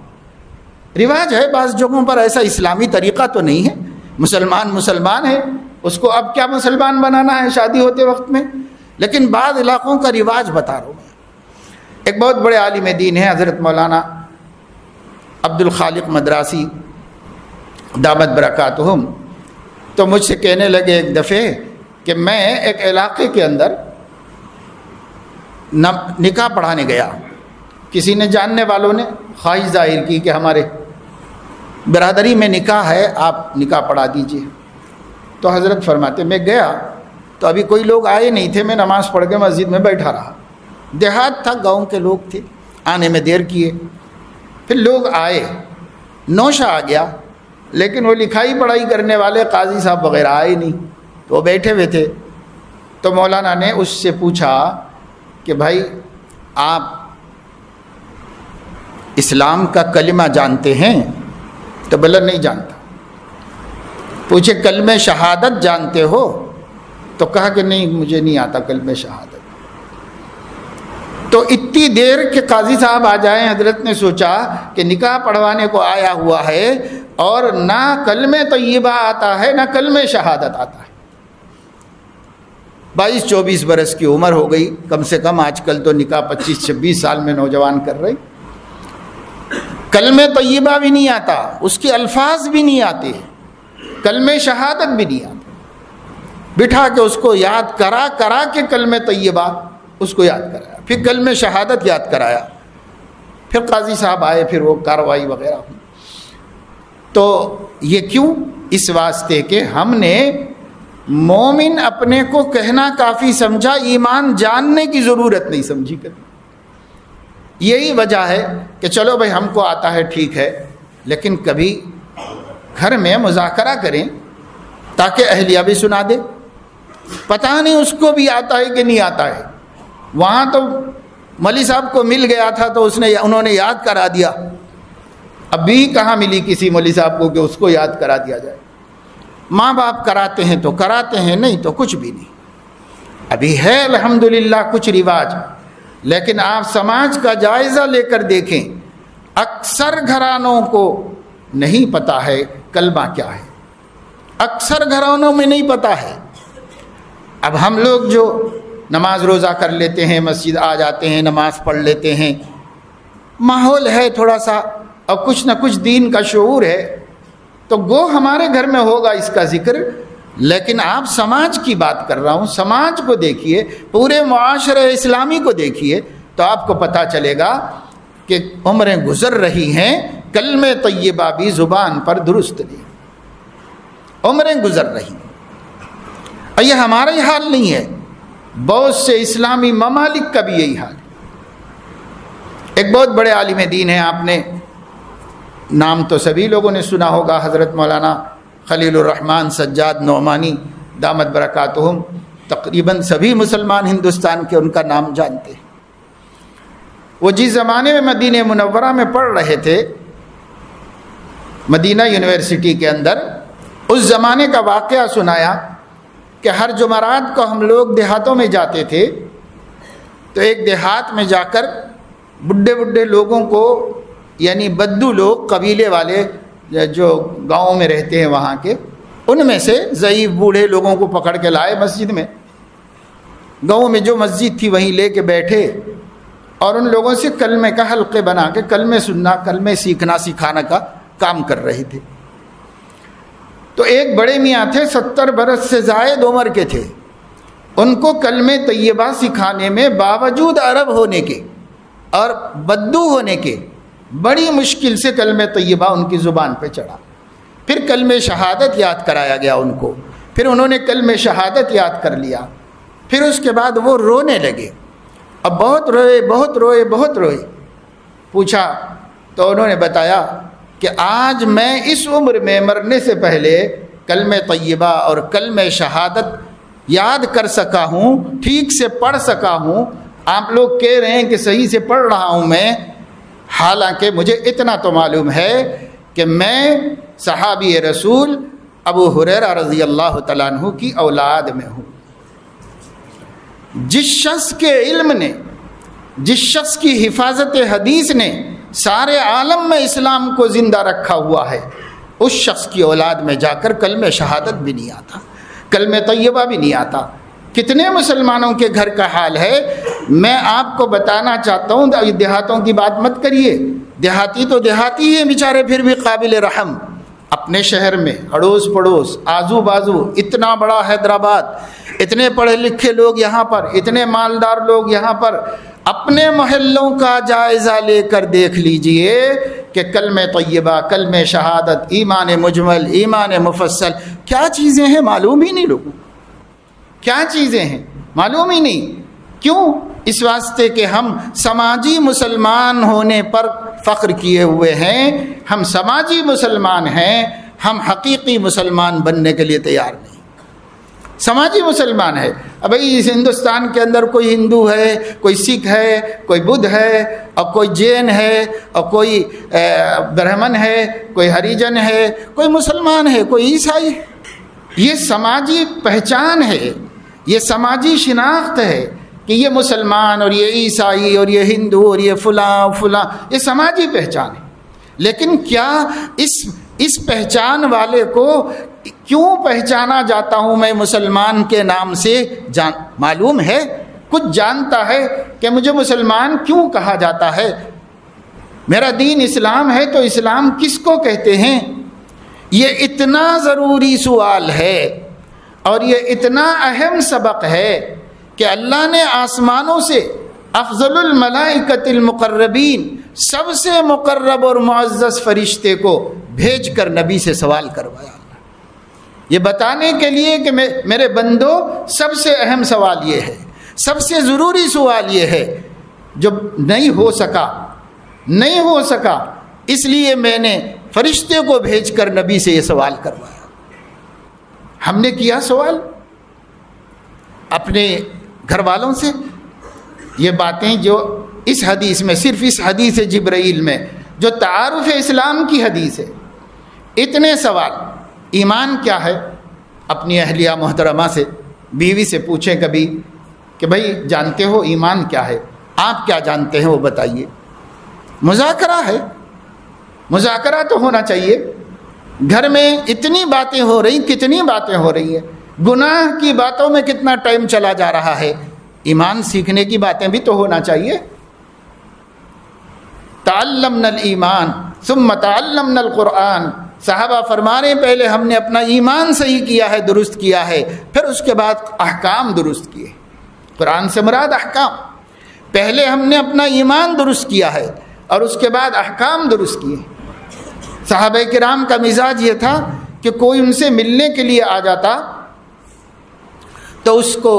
رواج ہے بعض جگہوں پر، ایسا اسلامی طریقہ تو نہیں ہے. مسلمان ہے، اس کو اب کیا مسلمان بنانا ہے شادی ہوتے وقت میں، لیکن بعض علاقوں کا رواج بتا رہا ہوں. ایک بہت بڑے عالم دین ہیں حضرت مولانا عبد الخالق مدراسی دامت برکاتہم، تو مجھ سے کہنے لگے ایک دفعہ کہ میں ایک علاقے کے اندر نکاح پڑھانے گیا، کسی نے جاننے والوں نے خواہش ظاہر کی کہ ہمارے برادری میں نکاح ہے، آپ نکاح پڑھا دیجئے۔ تو حضرت فرماتے میں گیا تو ابھی کوئی لوگ آئے نہیں تھے، میں نماز پڑھ کے مسجد میں بیٹھا رہا، دیہات تھا، گاؤں کے لوگ تھے، آنے میں دیر کیے، پھر لوگ آئے، نوشہ آ گیا، لیکن وہ لکھائی پڑھائی کرنے والے قاضی صاحب وغیرہ آئے نہیں، تو وہ بیٹھے ہوئے تھے۔ تو مولانا نے اس سے پوچھا کہ بھائی آپ اسلام کا کلمہ جانتے ہیں؟ تو بولا نہیں جانتا۔ پوچھے کلمہ شہادت جانتے ہو؟ تو کہا کہ نہیں مجھے نہیں آتا کلمہ شہادت۔ تو اتنی دیر کہ قاضی صاحب آ جائیں، حضرت نے سوچا کہ نکاح پڑھوانے کو آیا ہوا ہے اور نہ کلمہ طیبہ آتا ہے نہ کلمہ شہادت آتا ہے۔ 22-24 برس کی عمر ہو گئی کم سے کم، آج کل تو نکاح 25-26 سال میں نوجوان کر رہے، کلمہ طیبہ بھی نہیں آتا، اس کے الفاظ بھی نہیں آتے، کلمہ شہادت بھی نہیں آتا۔ بٹھا کے اس کو یاد کرا کے کلمہ طیبہ اس کو یاد کرایا، پھر کلمہ شہادت یاد کرایا، پھر قاضی صاحب آئے، پھر وہ کارروائی وغیرہ ہوئی۔ تو یہ کیوں؟ اس واسطے کہ ہم نے مومن اپنے کو کہنا کافی سمجھا، ایمان جاننے کی ضرورت نہیں سمجھی کبھی۔ یہی وجہ ہے کہ چلو بھائی ہم کو آتا ہے ٹھیک ہے، لیکن کبھی گھر میں مذاکرہ کریں تاکہ اہلیہ بھی سنا دے، پتہ نہیں اس کو بھی آتا ہے کہ نہیں آتا ہے۔ وہاں تو ملی صاحب کو مل گیا تھا تو انہوں نے یاد کرا دیا، ابھی کہاں ملی کسی ملی صاحب کو کہ اس کو یاد کرا دیا جائے۔ ماں باپ کراتے ہیں تو کراتے ہیں، نہیں تو کچھ بھی نہیں۔ ابھی ہے الحمدللہ کچھ رواج، لیکن آپ سماج کا جائزہ لے کر دیکھیں، اکثر گھرانوں کو نہیں پتہ ہے کلمہ کیا ہے، اکثر گھرانوں میں نہیں پتہ ہے۔ اب ہم لوگ جو نماز روزہ کر لیتے ہیں، مسجد آ جاتے ہیں، نماز پڑھ لیتے ہیں، ماحول ہے تھوڑا سا اور کچھ نہ کچھ دین کا شعور ہے، تو گو ہمارے گھر میں ہوگا اس کا ذکر، لیکن آپ سماج کی بات کر رہا ہوں، سماج کو دیکھیے، پورے معاشرے اسلامی کو دیکھیے، تو آپ کو پتہ چلے گا کہ عمریں گزر رہی ہیں، کلمہ طیبہ بھی زبان پر درست نہیں، عمریں گزر رہی ہیں۔ اور یہ ہمارا ہی حال نہیں ہے، بہت سے اسلامی ممالک کا بھی یہی حال ہے۔ ایک بہت بڑے عالم دین ہیں، آپ نے نام تو سبھی لوگوں نے سنا ہوگا، حضرت مولانا خلیل الرحمن سجاد نعمانی دامت برکاتہم، تقریباً سبھی مسلمان ہندوستان کے ان کا نام جانتے ہیں۔ وہ جس زمانے میں مدینہ منورہ میں پڑھ رہے تھے، مدینہ یونیورسٹی کے اندر، اس زمانے کا واقعہ سنایا کہ ہر جمعرات کو ہم لوگ دیہاتوں میں جاتے تھے، تو ایک دیہات میں جا کر بڈھے لوگوں کو، یعنی بدو لوگ، قبیلے والے جو گاؤں میں رہتے ہیں وہاں کے، ان میں سے ضعیف بوڑھے لوگوں کو پکڑ کے لائے مسجد میں، گاؤں میں جو مسجد تھی وہیں لے کے بیٹھے، اور ان لوگوں سے کلمے کا حلقے بنا کے کلمے سننا، کلمے سیکھنا سکھانا کا کام کر رہے تھے۔ تو ایک بڑے میاں تھے، 70 برس سے زائد عمر کے تھے، ان کو کلمہ طیبہ سکھانے میں باوجود عرب ہونے کے اور بدو ہونے کے بڑی مشکل سے کلمہ طیبہ ان کی زبان پہ چڑھا۔ پھر کلمہ شہادت یاد کرایا گیا ان کو، پھر انہوں نے کلمہ شہادت یاد کر لیا، پھر اس کے بعد وہ رونے لگے، اب بہت روئے۔ پوچھا تو انہوں نے بتایا کہ آج میں اس عمر میں مرنے سے پہلے کلمہ طیبہ اور کلمہ شہادت یاد کر سکا ہوں، ٹھیک سے پڑھ سکا ہوں۔ آپ لوگ کہہ رہے ہیں کہ صحیح سے پڑھ رہا ہوں میں، حالانکہ مجھے اتنا تو معلوم ہے کہ میں صحابی رسول ابو ہریرہ رضی اللہ تعالیٰ عنہ کی اولاد میں ہوں۔ جس شخص کے علم نے، جس شخص کی حفاظت حدیث نے سارے عالم میں اسلام کو زندہ رکھا ہوا ہے، اس شخص کی اولاد میں جا کر کلمہ شہادت بھی نہیں آتا، کلمہ طیبہ بھی نہیں آتا۔ کتنے مسلمانوں کے گھر کا حال ہے. میں آپ کو بتانا چاہتا ہوں، دیہاتوں کی بات مت کریے، دیہاتی تو دیہاتی ہیں بیچارے، پھر بھی قابل رحم. اپنے شہر میں اڑوس پڑوس آزو بازو اتنا بڑا حیدرآباد، اتنے پڑھے لکھے لوگ یہاں پر، اتنے مالدار لوگ یہاں پر، اپنے محلوں کا جائزہ لے کر دیکھ لیجئے کہ کلمہ طیبہ، کلمہ شہادت، ایمان مجمل، ایمان مفصل کیا چیزیں ہیں معلوم ہی نہیں لوگوں. کیا چیزیں ہیں معلوم ہی نہیں. کیوں؟ اس واسطے کہ ہم سماجی مسلمان ہونے پر فخر کیے ہوئے ہیں. ہم سماجی مسلمان ہیں، ہم حقیقی مسلمان بننے کے لیے تیار نہیں. سماجی مسلمان ہے. اب اس ہندوستان کے اندر کوئی ہندو ہے، کوئی سکھ ہے، کوئی بدھ ہے، اور کوئی جین ہے، اور کوئی برہمن ہے، کوئی ہریجن ہے، کوئی مسلمان ہے، کوئی عیسائی ہے. یہ سماجی پہچان ہے، یہ سماجی شناخت ہے کہ یہ مسلمان اور یہ عیسائی اور یہ ہندو اور یہ فلاں فلاں، یہ سماجی پہچان ہے. لیکن کیا اس پہچان والے کو کیوں پہچانا جاتا ہوں میں مسلمان کے نام سے؟ معلوم ہے، کچھ جانتا ہے کہ مجھے مسلمان کیوں کہا جاتا ہے؟ میرا دین اسلام ہے تو اسلام کس کو کہتے ہیں؟ یہ اتنا ضروری سوال ہے اور یہ اتنا اہم سبق ہے کہ اللہ نے آسمانوں سے افضل الملائکۃ المقربین، سب سے مقرب اور معزز فرشتے کو بھیج کر نبی سے سوال کروایا، یہ بتانے کے لیے کہ میرے بندو، سب سے اہم سوال یہ ہے، سب سے ضروری سوال یہ ہے جو نہیں ہو سکا، اس لیے میں نے فرشتے کو بھیج کر نبی سے یہ سوال کروایا. ہم نے کیا سوال اپنے گھر والوں سے. یہ باتیں جو اس حدیث میں، صرف اس حدیث جبرائیل میں جو تعارف اسلام کی حدیث ہے، اتنے سوال. ایمان کیا ہے؟ اپنی اہلیہ محترمہ سے، بیوی سے پوچھیں کبھی کہ بھائی جانتے ہو ایمان کیا ہے؟ آپ کیا جانتے ہیں وہ بتائیے. مذاکرہ ہے، مذاکرہ تو ہونا چاہیے. گھر میں اتنی باتیں ہو رہی، کتنی باتیں ہو رہی ہیں، گناہ کی باتوں میں کتنا ٹائم چلا جا رہا ہے. ایمان سیکھنے کی باتیں بھی تو ہونا چاہیے. تعلمنا الایمان ثم تعلمنا القرآن. صحابہ فرما رہے ہیں پہلے ہم نے اپنا ایمان صحیح کیا ہے، درست کیا ہے، پھر اس کے بعد احکام درست کیے. قرآن سے مراد احکام. پہلے ہم نے اپنا ایمان درست کیا ہے اور اس کے بعد احکام درست کیے. صحابہ کرام کا مزاج یہ تھا کہ کوئی ان سے ملنے کے لیے آ جاتا تو اس کو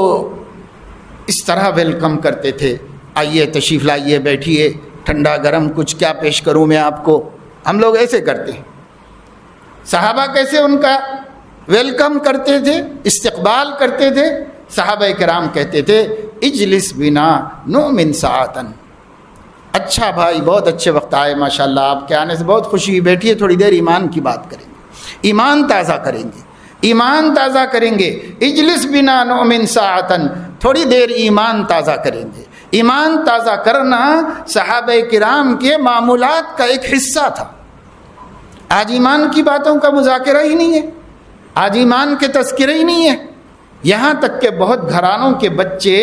اس طرح ویلکم کرتے تھے، آئیے تشریف لائیے، بیٹھیے، ٹھنڈا گرم کچھ کیا پیش کروں میں آپ کو. ہم لوگ ایسے کرتے ہیں. صحابہ کیسے ان کا ویلکم کرتے تھے، استقبال کرتے تھے؟ صحابہ کرام کہتے تھے اجلس بنا نؤمن ساعتن. اچھا بھائی، بہت اچھے وقت آئے، ماشاءاللہ آپ کے آنے سے بہت خوشی ہوئی، بیٹھیے تھوڑی دیر ایمان کی بات کریں گے، ایمان تازہ کریں گے، ایمان تازہ کریں گے. اجلس بنا نؤمن ساعتن، تھوڑی دیر ایمان تازہ کریں گے. ایمان تازہ کرنا صحابہ کرام کے معمولات کا ایک حصہ تھا. آج ایمان کی باتوں کا مذاکرہ ہی نہیں ہے، آج ایمان کے تذکرے ہی نہیں ہے. یہاں تک کہ بہت گھرانوں کے بچے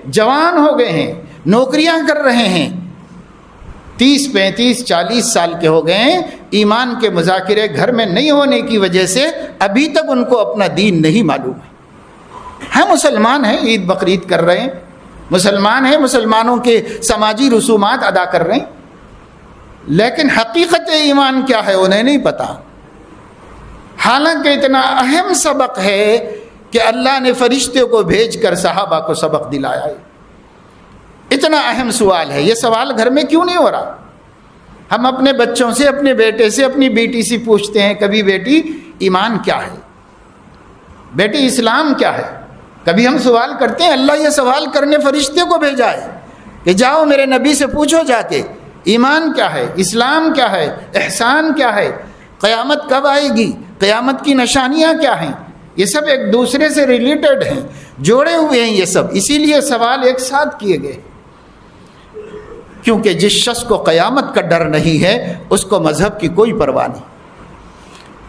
جوان ہو گئے ہیں، نوکریاں کر رہے ہیں، 30 35 40 سال کے ہو گئے ہیں. ایمان کے مذاکرے گھر میں نہیں ہونے کی وجہ سے ابھی تک ان کو اپنا دین نہیں معلوم ہے. ہم مسلمان ہیں، عید بقرعید کر رہے ہیں، مسلمان ہیں، مسلمانوں کے سماجی رسومات ادا کر رہے ہیں، لیکن حقیقت ایمان کیا ہے انہیں نہیں پتا. حالانکہ اتنا اہم سبق ہے کہ اللہ نے فرشتے کو بھیج کر صحابہ کو سبق دلایا ہے. اتنا اہم سوال ہے. یہ سوال گھر میں کیوں نہیں ہو رہا؟ ہم اپنے بچوں سے، اپنے بیٹے سے، اپنی بیٹی سے پوچھتے ہیں کبھی بیٹی ایمان کیا ہے، بیٹی اسلام کیا ہے. کبھی ہم سوال کرتے ہیں؟ اللہ یہ سوال کرنے فرشتے کو بھیجا ہے کہ جاؤ میرے نبی سے پوچھو جا کے ایمان کیا ہے، اسلام کیا ہے، احسان کیا ہے، قیامت کب آئے گی، قیامت کی نشانیاں کیا ہیں. یہ سب ایک دوسرے سے ریلیٹڈ ہیں، جوڑے ہوئے ہیں یہ سب. اسی لیے سوال ایک ساتھ کیے گئے، کیونکہ جس شخص کو قیامت کا ڈر نہیں ہے اس کو مذہب کی کوئی پرواہ نہیں.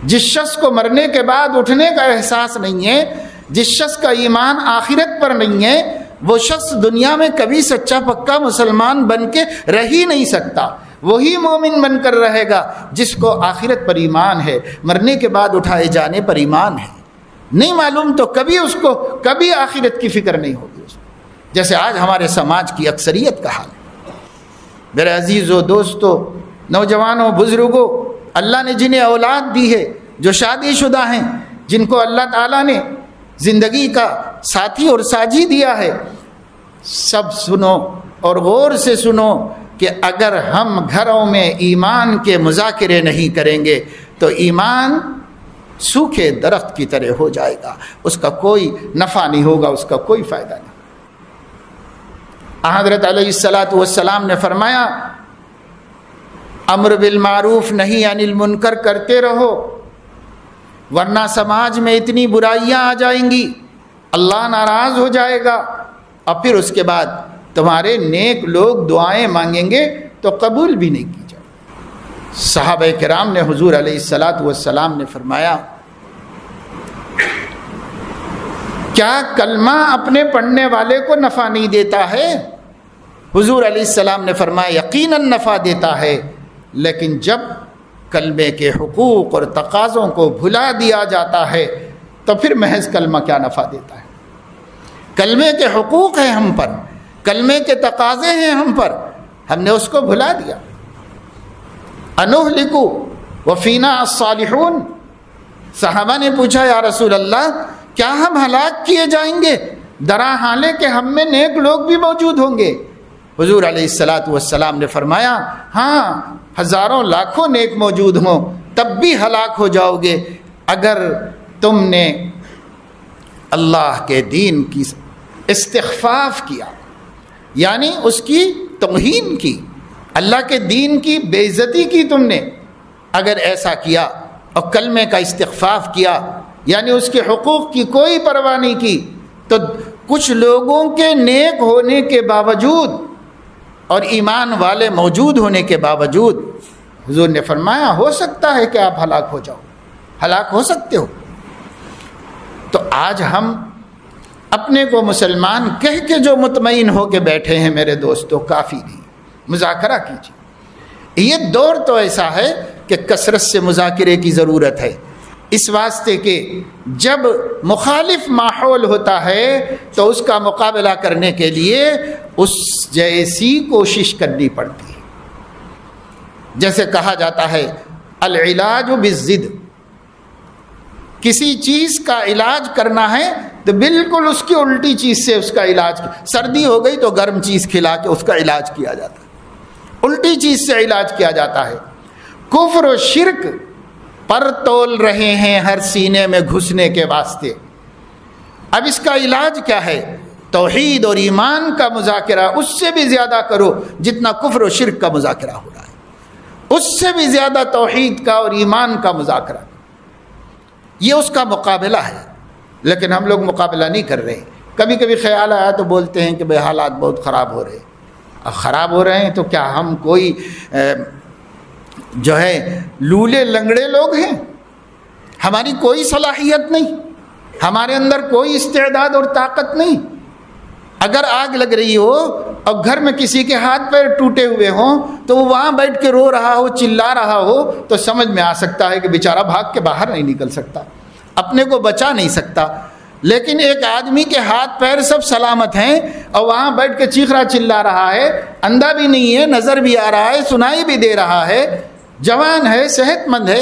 جس شخص کو مرنے کے بعد اٹھنے کا احساس نہیں ہے، جس شخص کا ایمان آخرت پر نہیں ہے وہ شخص دنیا میں کبھی سچا پکا مسلمان بن کے رہ ہی نہیں سکتا. وہی مومن بن کر رہے گا جس کو آخرت پر ایمان ہے, مرنے کے بعد اٹھائے جانے پر ایمان ہے. نہیں معلوم تو کبھی اس کو کبھی آخرت کی فکر نہیں ہوگی اس کو. جیسے آج ہمارے سماج کی اکثریت کا حال ہے. میرے عزیزو دوستو, نوجوانوں, بزرگوں, اللہ نے جنہیں اولاد دی ہے, جو شادی شدہ ہیں, جن کو اللہ تعالیٰ نے زندگی کا ساتھی اور ساجی دیا ہے, سب سنو اور غور سے سنو کہ اگر ہم گھروں میں ایمان کے مذاکرے نہیں کریں گے تو ایمان سوکھے درخت کی طرح ہو جائے گا, اس کا کوئی نفع نہیں ہوگا, اس کا کوئی فائدہ نہیں. حضرت علیہ الصلاۃ والسلام نے فرمایا امر بالمعروف نہی عن المنکر کرتے رہو, ورنہ سماج میں اتنی برائیاں آ جائیں گی, اللہ ناراض ہو جائے گا, اور پھر اس کے بعد تمہارے نیک لوگ دعائیں مانگیں گے تو قبول بھی نہیں کی جائے. صحابہ کرام نے حضور علیہ الصلاۃ والسلام نے فرمایا کیا کلمہ اپنے پڑھنے والے کو نفع نہیں دیتا ہے؟ حضور علیہ السلام نے فرمایا یقیناً نفع دیتا ہے, لیکن جب کلمے کے حقوق اور تقاضوں کو بھلا دیا جاتا ہے تو پھر محض کلمہ کیا نفع دیتا ہے. کلمے کے حقوق ہیں ہم پر, کلمے کے تقاضے ہیں ہم پر, ہم نے اس کو بھلا دیا. انہلکو وفینا الصالحون, صحابہ نے پوچھا یا رسول اللہ کیا ہم ہلاک کیے جائیں گے درا حالے کہ ہم میں نیک لوگ بھی موجود ہوں گے؟ حضور علیہ الصلاۃ والسلام نے فرمایا ہاں, ہزاروں لاکھوں نیک موجود ہوں تب بھی ہلاک ہو جاؤ گے اگر تم نے اللہ کے دین کی استخفاف کیا, یعنی اس کی توہین کی, اللہ کے دین کی بے عزتی کی تم نے. اگر ایسا کیا اور کلمے کا استخفاف کیا, یعنی اس کے حقوق کی کوئی پرواہ نہیں کی, تو کچھ لوگوں کے نیک ہونے کے باوجود اور ایمان والے موجود ہونے کے باوجود حضور نے فرمایا ہو سکتا ہے کہ آپ ہلاک ہو جاؤ, ہلاک ہو سکتے ہو. تو آج ہم اپنے کو مسلمان کہہ کے جو مطمئن ہو کے بیٹھے ہیں میرے دوستو, کافی نہیں. مذاکرہ کیجیے. یہ دور تو ایسا ہے کہ کثرت سے مذاکرے کی ضرورت ہے, اس واسطے کہ جب مخالف ماحول ہوتا ہے تو اس کا مقابلہ کرنے کے لیے اس جیسی کوشش کرنی پڑتی ہے. جیسے کہا جاتا ہے العلاج بالضد, کسی چیز کا علاج کرنا ہے تو بالکل اس کی الٹی چیز سے اس کا علاج. سردی ہو گئی تو گرم چیز کھلا کے اس کا علاج کیا جاتا ہے, الٹی چیز سے علاج کیا جاتا ہے. کفر و شرک پر تول رہے ہیں ہر سینے میں گھسنے کے واسطے. اب اس کا علاج کیا ہے؟ توحید اور ایمان کا مذاکرہ اس سے بھی زیادہ کرو جتنا کفر و شرک کا مذاکرہ ہو رہا ہے, اس سے بھی زیادہ توحید کا اور ایمان کا مذاکرہ. یہ اس کا مقابلہ ہے, لیکن ہم لوگ مقابلہ نہیں کر رہے. کبھی کبھی خیال آیا تو بولتے ہیں کہ بھئی حالات بہت خراب ہو رہے ہیں. خراب ہو رہے ہیں تو کیا ہم کوئی جو ہے لولے لنگڑے لوگ ہیں؟ ہماری کوئی صلاحیت نہیں, ہمارے اندر کوئی استعداد اور طاقت نہیں. اگر آگ لگ رہی ہو اور گھر میں کسی کے ہاتھ پیر ٹوٹے ہوئے ہوں تو وہ وہاں بیٹھ کے رو رہا ہو, چلا رہا ہو, تو سمجھ میں آ سکتا ہے کہ بیچارہ بھاگ کے باہر نہیں نکل سکتا, اپنے کو بچا نہیں سکتا. لیکن ایک آدمی کے ہاتھ پیر سب سلامت ہیں اور وہاں بیٹھ کے چیخ رہا چلا رہا ہے, اندھا بھی نہیں ہے, نظر بھی آ رہا ہے, سنائی بھی دے رہا ہے, جوان ہے, صحت مند ہے,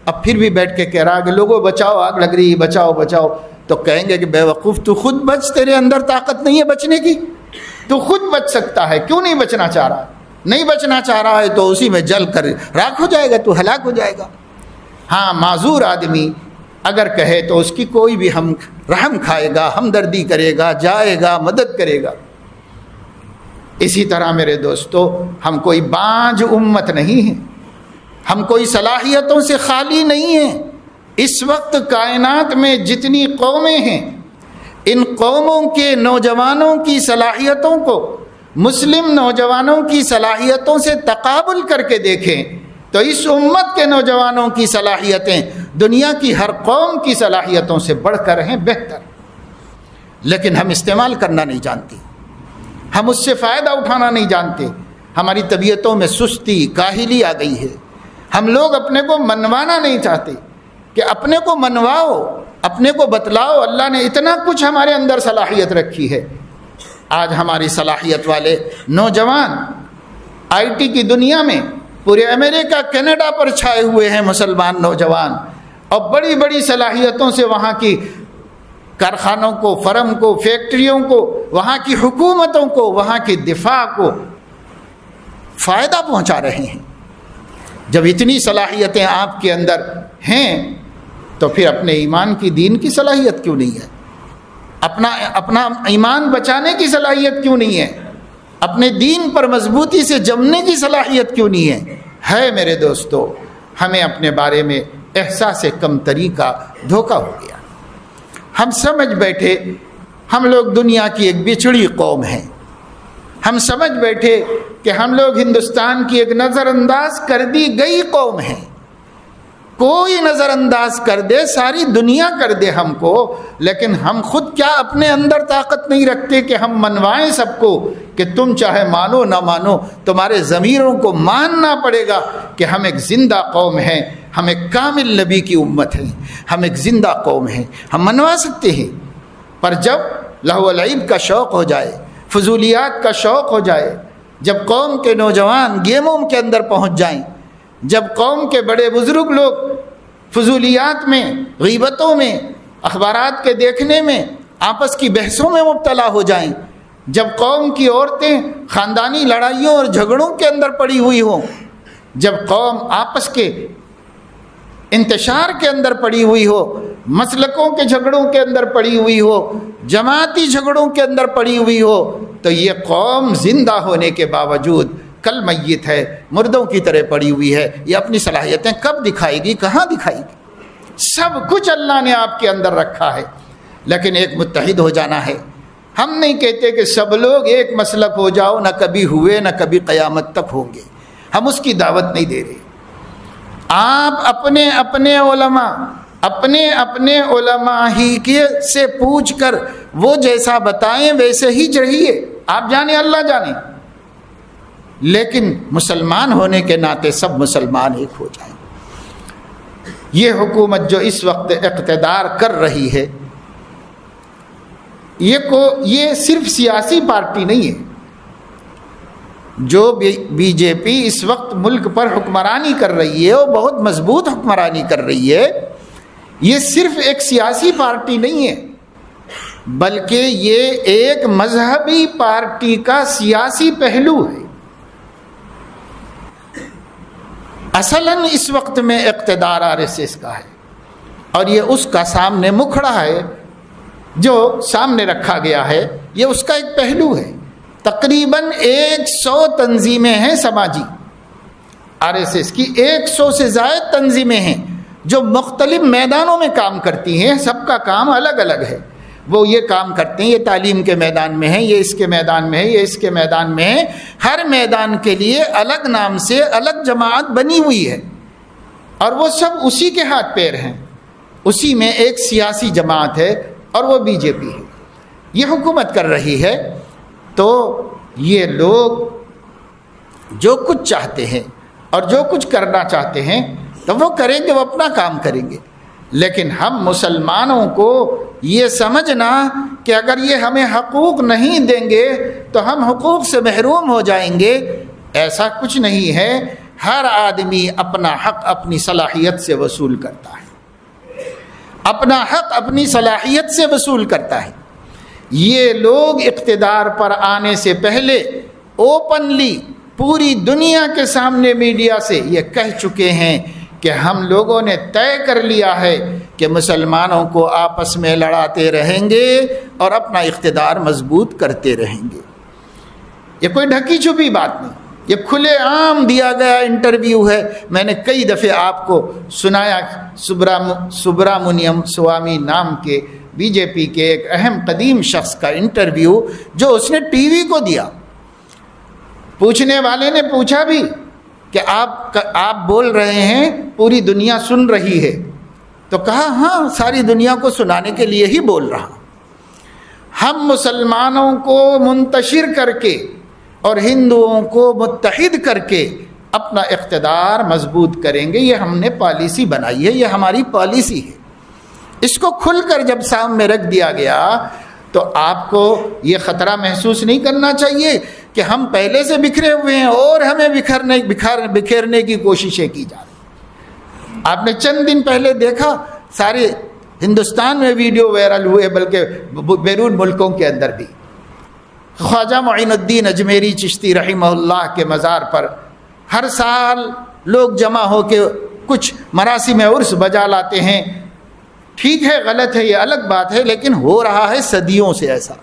اب پھر بھی بیٹھ کے کہہ رہا کہ لوگوں بچاؤ, آگ لگ رہی ہے, بچاؤ بچاؤ. تو کہیں گے کہ بے وقوف تو خود بچ, تیرے اندر طاقت نہیں ہے بچنے کی, تو خود بچ سکتا ہے, کیوں نہیں بچنا چاہ رہا؟ نہیں بچنا چاہ رہا ہے تو اسی میں جل کر راکھ ہو جائے گا, تو ہلاک ہو جائے گا. ہاں, معذور آدمی اگر کہے تو اس کی کوئی بھی ہم رحم کھائے گا, ہمدردی کرے گا, جائے گا, مدد کرے گا. اسی طرح میرے دوستو ہم کوئی بانجھ امت نہیں ہیں, ہم کوئی صلاحیتوں سے خالی نہیں ہیں. اس وقت کائنات میں جتنی قومیں ہیں, ان قوموں کے نوجوانوں کی صلاحیتوں کو مسلم نوجوانوں کی صلاحیتوں سے تقابل کر کے دیکھیں تو اس امت کے نوجوانوں کی صلاحیتیں دنیا کی ہر قوم کی صلاحیتوں سے بڑھ کر ہیں, بہتر. لیکن ہم استعمال کرنا نہیں جانتے، ہم اس سے فائدہ اٹھانا نہیں جانتے. ہماری طبیعتوں میں سستی، کاہلی آ گئی ہے. ہم لوگ اپنے کو منوانا نہیں چاہتے کہ اپنے کو منواؤ، اپنے کو بتلاؤ. اللہ نے اتنا کچھ ہمارے اندر صلاحیت رکھی ہے. آج ہماری صلاحیت والے نوجوان آئی ٹی کی دنیا میں پورے امریکہ کینیڈا پر چھائے ہوئے ہیں مسلمان نوجوان، اور بڑی بڑی صلاحیتوں سے وہاں کی کارخانوں کو، فرم کو، فیکٹریوں کو، وہاں کی حکومتوں کو، وہاں کی دفاع کو فائدہ پہنچا رہے ہیں. جب اتنی صلاحیتیں آپ کے اندر ہیں تو پھر اپنے ایمان کی، دین کی صلاحیت کیوں نہیں ہے؟ اپنا ایمان بچانے کی صلاحیت کیوں نہیں ہے؟ اپنے دین پر مضبوطی سے جمنے کی صلاحیت کیوں نہیں ہے؟ میرے دوستو، ہمیں اپنے بارے میں احساس کمتری کا دھوکہ ہو گیا. ہم سمجھ بیٹھے ہم لوگ دنیا کی ایک بچھڑی قوم ہیں. ہم سمجھ بیٹھے کہ ہم لوگ ہندوستان کی ایک نظر انداز کر دی گئی قوم ہیں. کوئی نظر انداز کر دے، ساری دنیا کر دے ہم کو، لیکن ہم خود کیا اپنے اندر طاقت نہیں رکھتے کہ ہم منوائیں سب کو کہ تم چاہے مانو نہ مانو، تمہارے ضمیروں کو ماننا پڑے گا کہ ہم ایک زندہ قوم ہیں، ہم ایک کامل نبی کی امت ہیں، ہم ایک زندہ قوم ہیں. ہم منوا سکتے ہیں، پر جب لہو و لعب کا شوق ہو جائے، فضولیات کا شوق ہو جائے، جب قوم کے نوجوان گیموں کے اندر پہنچ جائیں، جب قوم کے بڑے بزرگ لوگ فضولیات میں، غیبتوں میں، اخبارات کے دیکھنے میں، آپس کی بحثوں میں مبتلا ہو جائیں، جب قوم کی عورتیں خاندانی لڑائیوں اور جھگڑوں کے اندر پڑی ہوئی ہوں، جب قوم آپس کے انتشار کے اندر پڑی ہوئی ہو، مسلکوں کے جھگڑوں کے اندر پڑی ہوئی ہو، جماعتی جھگڑوں کے اندر پڑی ہوئی ہو، تو یہ قوم زندہ ہونے کے باوجود کل میت ہے، مردوں کی طرح پڑی ہوئی ہے. یہ اپنی صلاحیتیں کب دکھائے گی، کہاں دکھائے گی؟ سب کچھ اللہ نے آپ کے اندر رکھا ہے، لیکن ایک متحد ہو جانا ہے. ہم نہیں کہتے کہ سب لوگ ایک مسلک ہو جاؤ، نہ کبھی ہوئے نہ کبھی قیامت تک ہوں گے. ہم اس کی دعوت نہیں دے رہے. آپ اپنے علماء ہی کے سے پوچھ کر وہ جیسا بتائیں ویسے ہی چڑھیے. آپ جانے، اللہ جانے، لیکن مسلمان ہونے کے ناطے سب مسلمان ایک ہو جائیں. یہ حکومت جو اس وقت اقتدار کر رہی ہے، یہ صرف سیاسی پارٹی نہیں ہے. جو بی جے پی اس وقت ملک پر حکمرانی کر رہی ہے، اور بہت مضبوط حکمرانی کر رہی ہے، یہ صرف ایک سیاسی پارٹی نہیں ہے، بلکہ یہ ایک مذہبی پارٹی کا سیاسی پہلو ہے. اصلاً اس وقت میں اقتدار RSS کا ہے، اور یہ اس کا سامنے مکھڑا ہے جو سامنے رکھا گیا ہے. یہ اس کا ایک پہلو ہے. تقریباً 100 تنظیمیں ہیں سماجی، RSS کی 100 سے زائد تنظیمیں ہیں جو مختلف میدانوں میں کام کرتی ہیں. سب کا کام الگ الگ ہے. وہ یہ کام کرتے ہیں، یہ تعلیم کے میدان میں ہے، یہ اس کے میدان میں ہے، یہ اس کے میدان میں ہے. ہر میدان کے لیے الگ نام سے الگ جماعت بنی ہوئی ہے، اور وہ سب اسی کے ہاتھ پیر ہیں. اسی میں ایک سیاسی جماعت ہے، اور وہ بی جے پی ہے. یہ حکومت کر رہی ہے. تو یہ لوگ جو کچھ چاہتے ہیں اور جو کچھ کرنا چاہتے ہیں تو وہ کریں گے، وہ اپنا کام کریں گے. لیکن ہم مسلمانوں کو یہ سمجھنا کہ اگر یہ ہمیں حقوق نہیں دیں گے تو ہم حقوق سے محروم ہو جائیں گے، ایسا کچھ نہیں ہے. ہر آدمی اپنا حق اپنی صلاحیت سے وصول کرتا ہے، اپنا حق اپنی صلاحیت سے وصول کرتا ہے. یہ لوگ اقتدار پر آنے سے پہلے اوپنلی پوری دنیا کے سامنے میڈیا سے یہ کہہ چکے ہیں کہ ہم لوگوں نے طے کر لیا ہے کہ مسلمانوں کو آپس میں لڑاتے رہیں گے اور اپنا اقتدار مضبوط کرتے رہیں گے. یہ کوئی ڈھکی چھپی بات نہیں، یہ کھلے عام دیا گیا انٹرویو ہے. میں نے کئی دفعے آپ کو سنایا سبرامنیم سوامی نام کے بی جے پی کے ایک اہم قدیم شخص کا انٹرویو جو اس نے ٹی وی کو دیا. پوچھنے والے نے پوچھا بھی کہ آپ بول رہے ہیں پوری دنیا سن رہی ہے، تو کہا ہاں، ساری دنیا کو سنانے کے لیے ہی بول رہا. ہم مسلمانوں کو منتشر کر کے اور ہندوؤں کو متحد کر کے اپنا اقتدار مضبوط کریں گے. یہ ہم نے پالیسی بنائی ہے، یہ ہماری پالیسی ہے. اس کو کھل کر جب سامنے رکھ دیا گیا تو آپ کو یہ خطرہ محسوس نہیں کرنا چاہیے کہ ہم پہلے سے بکھرے ہوئے ہیں اور ہمیں بکھیرنے کی کوششیں کی جا رہی. آپ نے چند دن پہلے دیکھا سارے ہندوستان میں ویڈیو وائرل ہوئے، بلکہ بیرون ملکوں کے اندر بھی. خواجہ معین الدین اجمیری چشتی رحمہ اللہ کے مزار پر ہر سال لوگ جمع ہو کے کچھ مراسم عرس بجا لاتے ہیں. ٹھیک ہے، غلط ہے، یہ الگ بات ہے، لیکن ہو رہا ہے صدیوں سے ایسا.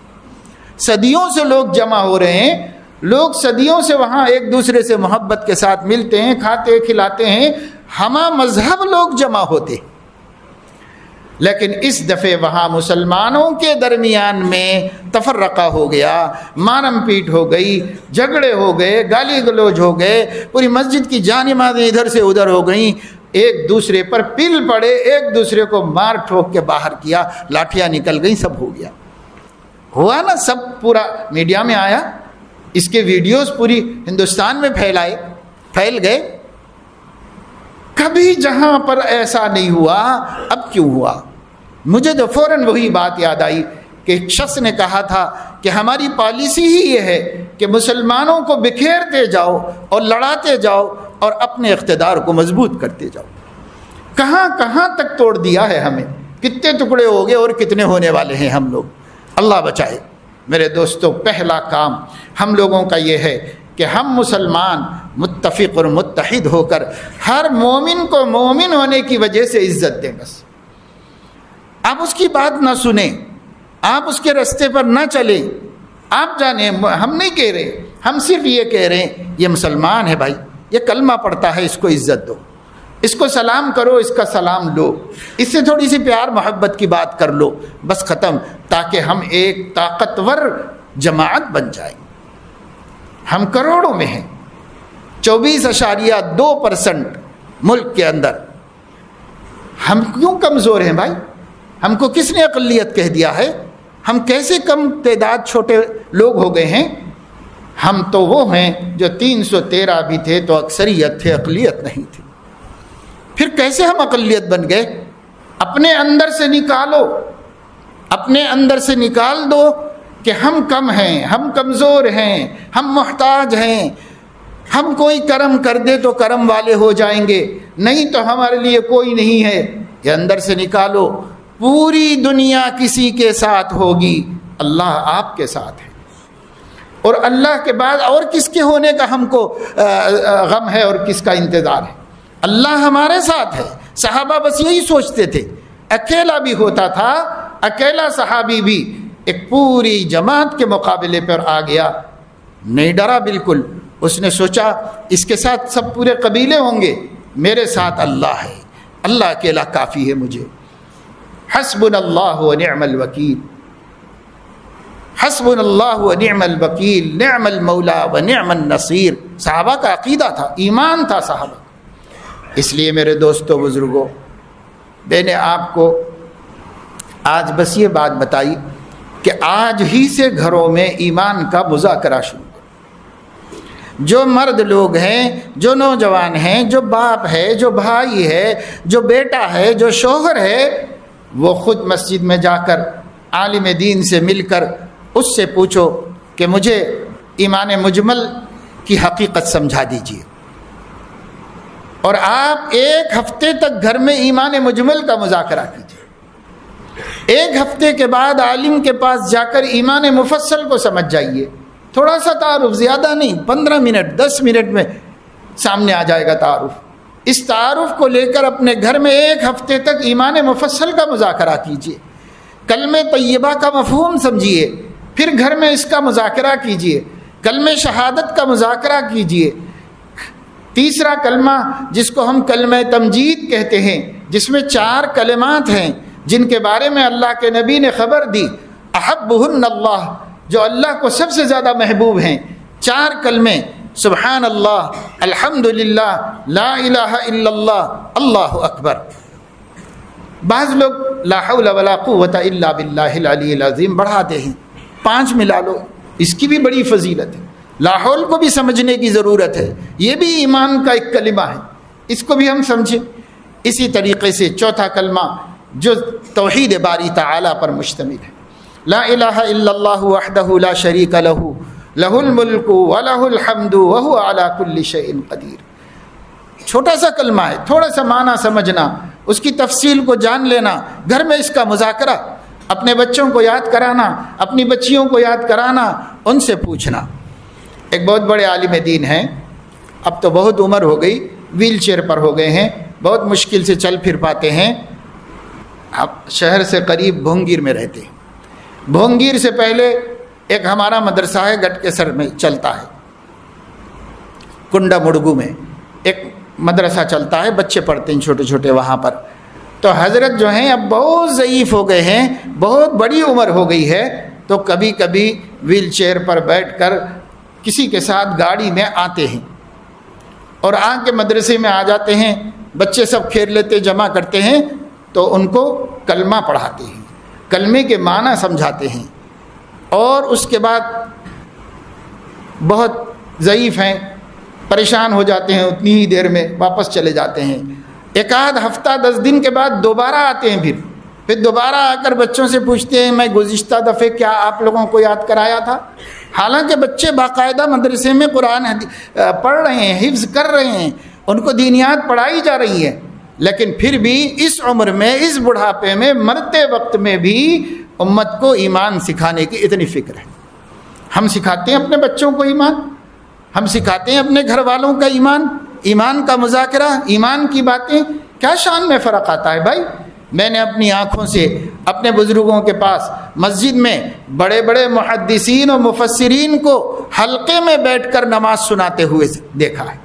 صدیوں سے لوگ جمع ہو رہے ہیں، لوگ صدیوں سے وہاں ایک دوسرے سے محبت کے ساتھ ملتے ہیں، کھاتے کھلاتے ہیں، ہمہ مذہب لوگ جمع ہوتے ہیں. لیکن اس دفعہ وہاں مسلمانوں کے درمیان میں تفرقہ ہو گیا، مارم پیٹ ہو گئی، جھگڑے ہو گئے، گالی گلوچ ہو گئے، پوری مسجد کی جانمازیں ادھر سے ادھر ہو گئیں، ایک دوسرے پر پل پڑے، ایک دوسرے کو مار ٹھوک کے باہر کیا، لاٹھیاں نکل گئیں، سب ہو گیا. ہوا نا، سب پورا میڈیا میں آیا، اس کے ویڈیوز پوری ہندوستان میں پھیل گئے. کبھی جہاں پر ایسا نہیں ہوا، اب کیوں ہوا؟ مجھے تو فوراً وہی بات یاد آئی کہ ایک شخص نے کہا تھا کہ ہماری پالیسی ہی یہ ہے کہ مسلمانوں کو بکھیرتے جاؤ اور لڑاتے جاؤ اور اپنے اقتدار کو مضبوط کرتے جاؤ. کہاں کہاں تک توڑ دیا ہے ہمیں، کتنے ٹکڑے ہو گئے اور کتنے ہونے والے ہیں ہم لوگ. اللہ بچائے. میرے دوستو، پہلا کام ہم لوگوں کا یہ ہے کہ ہم مسلمان متفق اور متحد ہو کر ہر مومن کو مومن ہونے کی وجہ سے عزت دیں. بس آپ اس کی بات نہ سنیں، آپ اس کے راستے پر نہ چلیں. آپ جانیں، ہم نہیں کہہ رہے، ہم صرف یہ کہہ رہے ہیں یہ مسلمان ہے بھائی، یہ کلمہ پڑھتا ہے، اس کو عزت دو، اس کو سلام کرو، اس کا سلام لو، اس سے تھوڑی سی پیار محبت کی بات کر لو، بس ختم. تاکہ ہم ایک طاقتور جماعت بن جائیں. ہم کروڑوں میں ہیں، 24.2% ملک کے اندر. ہم کیوں کمزور ہیں بھائی؟ ہم کو کس نے اقلیت کہہ دیا ہے؟ ہم کیسے کم تعداد چھوٹے لوگ ہو گئے ہیں؟ ہم تو وہ ہیں جو 313 بھی تھے تو اکثریت تھے، اقلیت نہیں تھی. پھر کیسے ہم اقلیت بن گئے؟ اپنے اندر سے نکالو، اپنے اندر سے نکال دو کہ ہم کم ہیں، ہم کمزور ہیں، ہم محتاج ہیں. ہم کوئی کرم کر دے تو کرم والے ہو جائیں گے، نہیں تو ہمارے لیے کوئی نہیں ہے. یہ اندر سے نکالو. پوری دنیا کسی کے ساتھ ہوگی، اللہ آپ کے ساتھ ہے. اور اللہ کے بعد اور کس کے ہونے کا ہم کو غم ہے اور کس کا انتظار ہے؟ اللہ ہمارے ساتھ ہے. صحابہ بس یہی سوچتے تھے. اکیلا بھی ہوتا تھا، اکیلا صحابی بھی ایک پوری جماعت کے مقابلے پر آ گیا، نہیں ڈرا بالکل. اس نے سوچا اس کے ساتھ سب پورے قبیلے ہوں گے، میرے ساتھ اللہ ہے، اللہ اکیلا کافی ہے مجھے. حسبنا اللہ و نعم الوکیل، حسبنا اللہ و نعم الوکیل، نعم المولا و نعم النصیر. صحابہ کا عقیدہ تھا، ایمان تھا صحابہ. اس لیے میرے دوستو بزرگوں، میں نے آپ کو آج بس یہ بات بتائی کہ آج ہی سے گھروں میں ایمان کا مذاکرہ شروع. جو مرد لوگ ہیں، جو نوجوان ہیں، جو باپ ہے، جو بھائی ہے، جو بیٹا ہے، جو شوہر ہے، وہ خود مسجد میں جا کر عالم دین سے مل کر اس سے پوچھو کہ مجھے ایمان مجمل کی حقیقت سمجھا دیجیے. اور آپ ایک ہفتے تک گھر میں ایمان مجمل کا مذاکرہ کیجیے. ایک ہفتے کے بعد عالم کے پاس جا کر ایمان مفصل کو سمجھ جائیے. تھوڑا سا تعارف، زیادہ نہیں، 15 منٹ 10 منٹ میں سامنے آ جائے گا تعارف. اس تعارف کو لے کر اپنے گھر میں ایک ہفتے تک ایمان مفصل کا مذاکرہ کیجیے. کلمہ طیبہ کا مفہوم سمجھیے، پھر گھر میں اس کا مذاکرہ کیجیے. کلمہ شہادت کا مذاکرہ کیجیے. تیسرا کلمہ جس کو ہم کلمہ تمجید کہتے ہیں، جس میں 4 کلمات ہیں جن کے بارے میں اللہ کے نبی نے خبر دی. احبہن اللہ، جو اللہ کو سب سے زیادہ محبوب ہیں. 4 کلمے، سبحان اللہ، الحمدللہ، لا الہ الا اللہ، اللہ اکبر. بعض لوگ لا حول ولا قوت الا باللہ العلی العظیم بڑھاتے ہیں. 5 ملا لو، اس کی بھی بڑی فضیلت ہے۔ لا حول کو بھی سمجھنے کی ضرورت ہے، یہ بھی ایمان کا ایک کلمہ ہے، اس کو بھی ہم سمجھیں۔ اسی طریقے سے چوتھا کلمہ جو توحید باری تعالیٰ پر مشتمل ہے، لا الہ الا اللہ وحدہ لا شریک لہ لہ الملک ولہ الحمد وہو علی کل شیء قدیر۔ چھوٹا سا کلمہ ہے، تھوڑا سا معنی سمجھنا، اس کی تفصیل کو جان لینا، گھر میں اس کا مذاکرہ، اپنے بچوں کو یاد کرانا، اپنی بچیوں کو یاد کرانا، ان سے پوچھنا۔ ایک بہت بڑے عالم دین ہیں، اب تو بہت عمر ہو گئی، ویل چیئر پر ہو گئے ہیں، بہت مشکل سے چل پھر پاتے ہیں، اب شہر سے قریب بھونگیر میں رہتے ہیں۔ بھونگیر سے پہلے ایک ہمارا مدرسہ ہے گٹ کے سر میں چلتا ہے، کنڈا مڑگو میں ایک مدرسہ چلتا ہے، بچے پڑھتے ہیں چھوٹے چھوٹے وہاں پر۔ تو حضرت جو ہیں اب بہت ضعیف ہو گئے ہیں، بہت بڑی عمر ہو گئی ہے، تو کبھی کبھی ویل چیئر پر بیٹھ کر کسی کے ساتھ گاڑی میں آتے ہیں اور آ کے مدرسے میں آ جاتے ہیں، بچے سب کھیل لیتے جمع کرتے ہیں، تو ان کو کلمہ پڑھاتے ہیں، کلمے کے معنی سمجھاتے ہیں، اور اس کے بعد بہت ضعیف ہیں، پریشان ہو جاتے ہیں، اتنی ہی دیر میں واپس چلے جاتے ہیں۔ ایک آدھ ہفتہ 10 دن کے بعد دوبارہ آتے ہیں، پھر دوبارہ آ کر بچوں سے پوچھتے ہیں میں گزشتہ دفعے کیا آپ لوگوں کو یاد کرایا تھا؟ حالانکہ بچے باقاعدہ مدرسے میں قرآن پڑھ رہے ہیں، حفظ کر رہے ہیں، ان کو دینیات پڑھائی جا رہی ہے، لیکن پھر بھی اس عمر میں، اس بڑھاپے میں، مرتے وقت میں بھی امت کو ایمان سکھانے کی اتنی فکر ہے۔ ہم سکھاتے ہیں اپنے بچوں کو ایمان، ہم سکھاتے ہیں اپنے گھر والوں کا ایمان، ایمان کا مذاکرہ، ایمان کی باتیں، کیا شان میں فرق آتا ہے بھائی؟ میں نے اپنی آنکھوں سے اپنے بزرگوں کے پاس مسجد میں بڑے بڑے محدثین و مفسرین کو حلقے میں بیٹھ کر نماز سناتے ہوئے دیکھا ہے۔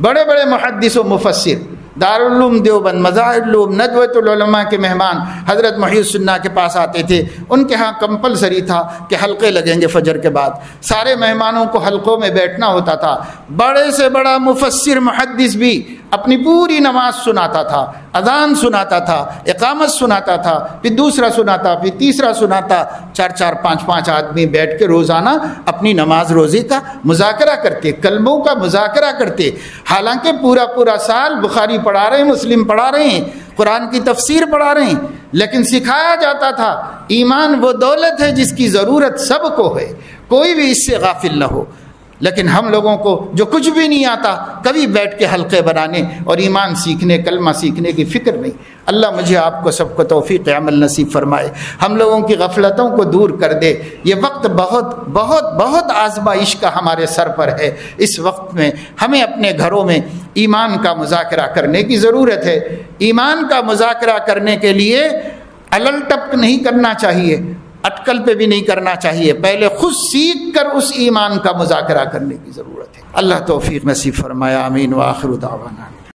بڑے بڑے محدث و مفسر، دارالعلوم دیوبند، مظاہر العلوم، ندوۃ العلماء کے مہمان حضرت محی السنہ کے پاس آتے تھے، ان کے ہاں کمپلسری تھا کہ حلقے لگیں گے فجر کے بعد، سارے مہمانوں کو حلقوں میں بیٹھنا ہوتا تھا۔ بڑے سے بڑا مفسر محدث بھی اپنی پوری نماز سناتا تھا، اذان سناتا تھا، اقامت سناتا تھا، پھر دوسرا سناتا، پھر تیسرا سناتا، 4 5 آدمی بیٹھ کے روزانہ اپنی نماز روزی کا مذاکرہ کرتے، کلموں کا مذاکرہ کرتے۔ حالانکہ پورا سال بخاری پڑھا رہے ہیں، مسلم پڑھا رہے ہیں، قرآن کی تفسیر پڑھا رہے ہیں، لیکن سکھایا جاتا تھا ایمان وہ دولت ہے جس کی ضرورت سب کو ہے، کوئی بھی اس سے غافل نہ ہو۔ لیکن ہم لوگوں کو جو کچھ بھی نہیں آتا، کبھی بیٹھ کے حلقے بنانے اور ایمان سیکھنے، کلمہ سیکھنے کی فکر نہیں۔ اللہ مجھے آپ کو سب کو توفیق عمل نصیب فرمائے، ہم لوگوں کی غفلتوں کو دور کر دے۔ یہ وقت بہت بہت بہت آزمائش کا ہمارے سر پر ہے، اس وقت میں ہمیں اپنے گھروں میں ایمان کا مذاکرہ کرنے کی ضرورت ہے۔ ایمان کا مذاکرہ کرنے کے لیے الل ٹپک نہیں کرنا چاہیے، اٹکل پہ بھی نہیں کرنا چاہیے، پہلے خود سیکھ کر اس ایمان کا مذاکرہ کرنے کی ضرورت ہے۔ اللہ توفیق نصیب فرمایا، آمین، وآخر دعوانا۔